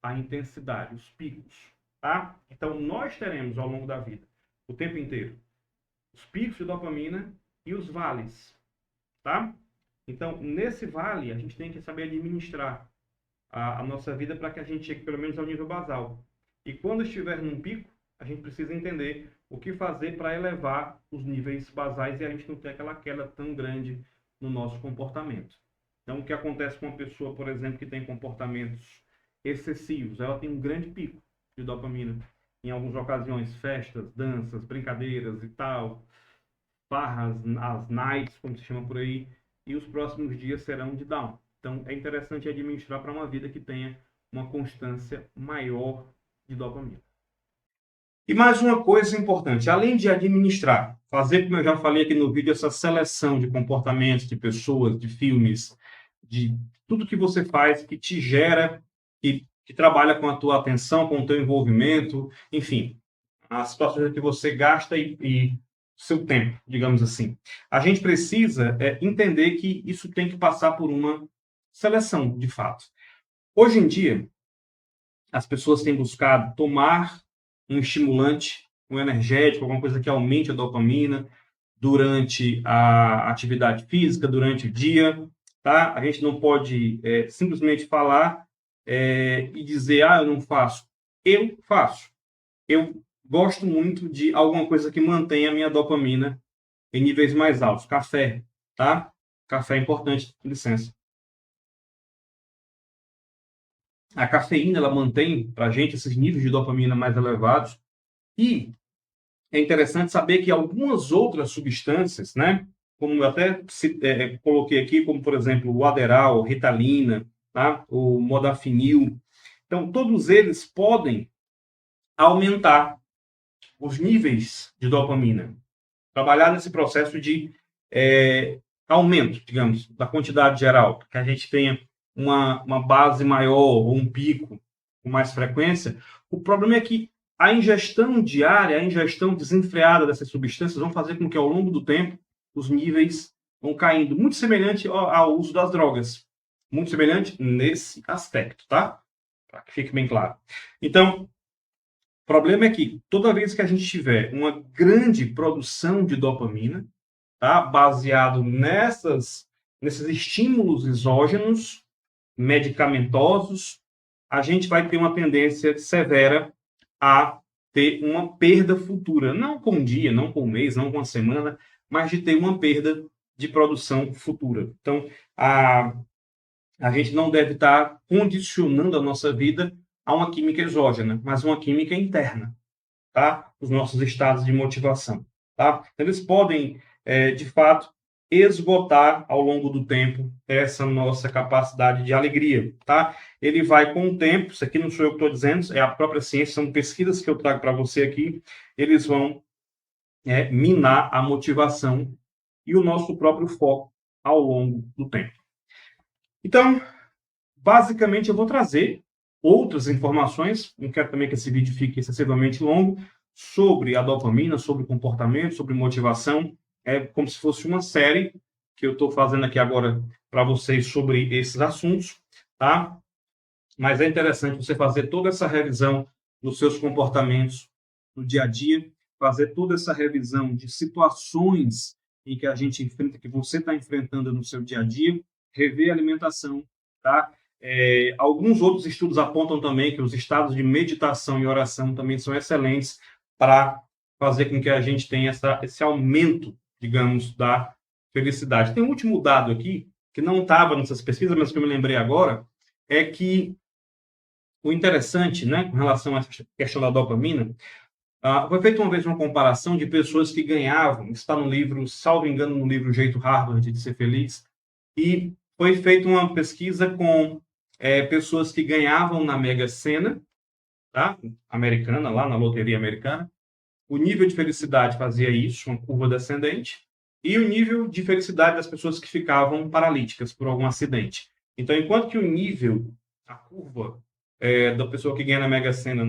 a intensidade, os picos, tá? Então, nós teremos ao longo da vida, o tempo inteiro, os picos de dopamina e os vales, tá? Então, nesse vale, a gente tem que saber administrar a nossa vida para que a gente chegue pelo menos ao nível basal. E quando estiver num pico, a gente precisa entender o que fazer para elevar os níveis basais e a gente não ter aquela queda tão grande no nosso comportamento. Então, o que acontece com uma pessoa, por exemplo, que tem comportamentos excessivos? Ela tem um grande pico de dopamina. Em algumas ocasiões, festas, danças, brincadeiras e tal, farras, as nights, como se chama por aí, e os próximos dias serão de down. Então, é interessante administrar para uma vida que tenha uma constância maior de dopamina. E mais uma coisa importante, além de administrar, fazer, como eu já falei aqui no vídeo, essa seleção de comportamentos, de pessoas, de filmes, de tudo que você faz que te gera, que trabalha com a tua atenção, com o teu envolvimento, enfim, as situações que você gasta e seu tempo, digamos assim. A gente precisa entender que isso tem que passar por uma seleção, de fato. Hoje em dia, as pessoas têm buscado tomar um estimulante, um energético, alguma coisa que aumente a dopamina durante a atividade física, durante o dia, tá? A gente não pode simplesmente falar e dizer, eu não faço. Eu faço. Eu gosto muito de alguma coisa que mantenha a minha dopamina em níveis mais altos. Café, tá? Café é importante, com licença. A cafeína, ela mantém para a gente esses níveis de dopamina mais elevados. E é interessante saber que algumas outras substâncias, né, como eu até coloquei aqui, como por exemplo o Adderall, Ritalina, tá, o Modafinil, então todos eles podem aumentar os níveis de dopamina, trabalhar nesse processo de aumento, digamos, da quantidade geral, que a gente tenha uma base maior ou um pico com mais frequência. O problema é que a ingestão diária, a ingestão desenfreada dessas substâncias vão fazer com que, ao longo do tempo, os níveis vão caindo. Muito semelhante ao uso das drogas. Muito semelhante nesse aspecto, tá? Para que fique bem claro. Então, o problema é que, toda vez que a gente tiver uma grande produção de dopamina, tá? Baseado nesses estímulos exógenos, medicamentosos, a gente vai ter uma tendência severa a ter uma perda futura, não com um dia, não com um mês, não com uma semana, mas de ter uma perda de produção futura. Então, a gente não deve estar condicionando a nossa vida a uma química exógena, mas uma química interna, tá? Os nossos estados de motivação, tá? Eles podem, de fato, esgotar ao longo do tempo essa nossa capacidade de alegria, tá? Ele vai com o tempo, isso aqui não sou eu que estou dizendo, é a própria ciência, são pesquisas que eu trago para você aqui, eles vão minar a motivação e o nosso próprio foco ao longo do tempo. Então, basicamente, eu vou trazer outras informações, não quero também que esse vídeo fique excessivamente longo, sobre a dopamina, sobre comportamento, sobre motivação. É como se fosse uma série que eu estou fazendo aqui agora para vocês sobre esses assuntos, tá? Mas é interessante você fazer toda essa revisão dos seus comportamentos no dia a dia fazer toda essa revisão de situações em que a gente enfrenta, que você está enfrentando no seu dia a dia, rever a alimentação, tá? Alguns outros estudos apontam também que os estados de meditação e oração também são excelentes para fazer com que a gente tenha esse aumento, digamos, da felicidade. Tem um último dado aqui, que não estava nessas pesquisas, mas que eu me lembrei agora, é que o interessante, né, com relação a essa questão da dopamina, foi feita uma vez uma comparação de pessoas que ganhavam, está no livro, salvo engano, no livro Jeito Harvard de Ser Feliz, e foi feita uma pesquisa com pessoas que ganhavam na Mega Sena, tá? Americana, lá na loteria americana. O nível de felicidade fazia isso, uma curva descendente, e o nível de felicidade das pessoas que ficavam paralíticas por algum acidente. Então, enquanto que o nível, a curva da pessoa que ganha na Mega Sena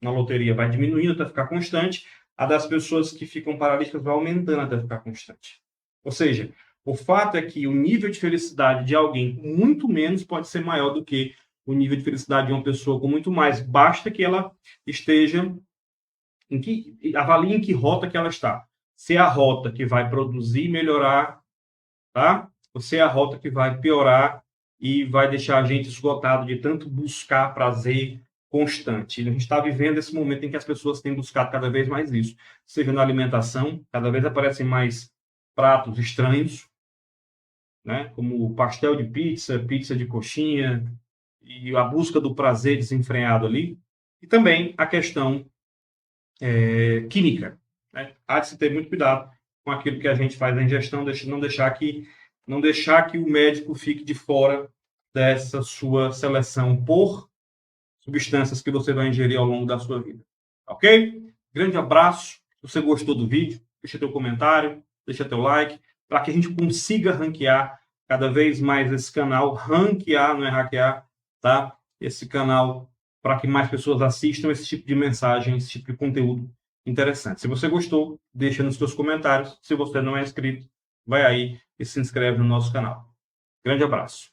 na loteria vai diminuindo até ficar constante, a das pessoas que ficam paralíticas vai aumentando até ficar constante. Ou seja, o fato é que o nível de felicidade de alguém com muito menos pode ser maior do que o nível de felicidade de uma pessoa com muito mais. Basta que ela esteja avalie em que rota que ela está. Se é a rota que vai produzir e melhorar, tá? Ou se é a rota que vai piorar e vai deixar a gente esgotado de tanto buscar prazer constante. A gente está vivendo esse momento em que as pessoas têm buscado cada vez mais isso. Seja na alimentação, cada vez aparecem mais pratos estranhos, né? Como pastel de pizza, pizza de coxinha, e a busca do prazer desenfreado ali. E também a questão química, né? Há de se ter muito cuidado com aquilo que a gente faz na ingestão, não deixar que o médico fique de fora dessa sua seleção por substâncias que você vai ingerir ao longo da sua vida. Ok? Grande abraço. Se você gostou do vídeo, deixa teu comentário, deixa teu like, para que a gente consiga ranquear cada vez mais esse canal. Ranquear, não é hackear, tá? Esse canal, para que mais pessoas assistam esse tipo de mensagem, esse tipo de conteúdo interessante. Se você gostou, deixa nos seus comentários. Se você não é inscrito, vai aí e se inscreve no nosso canal. Grande abraço.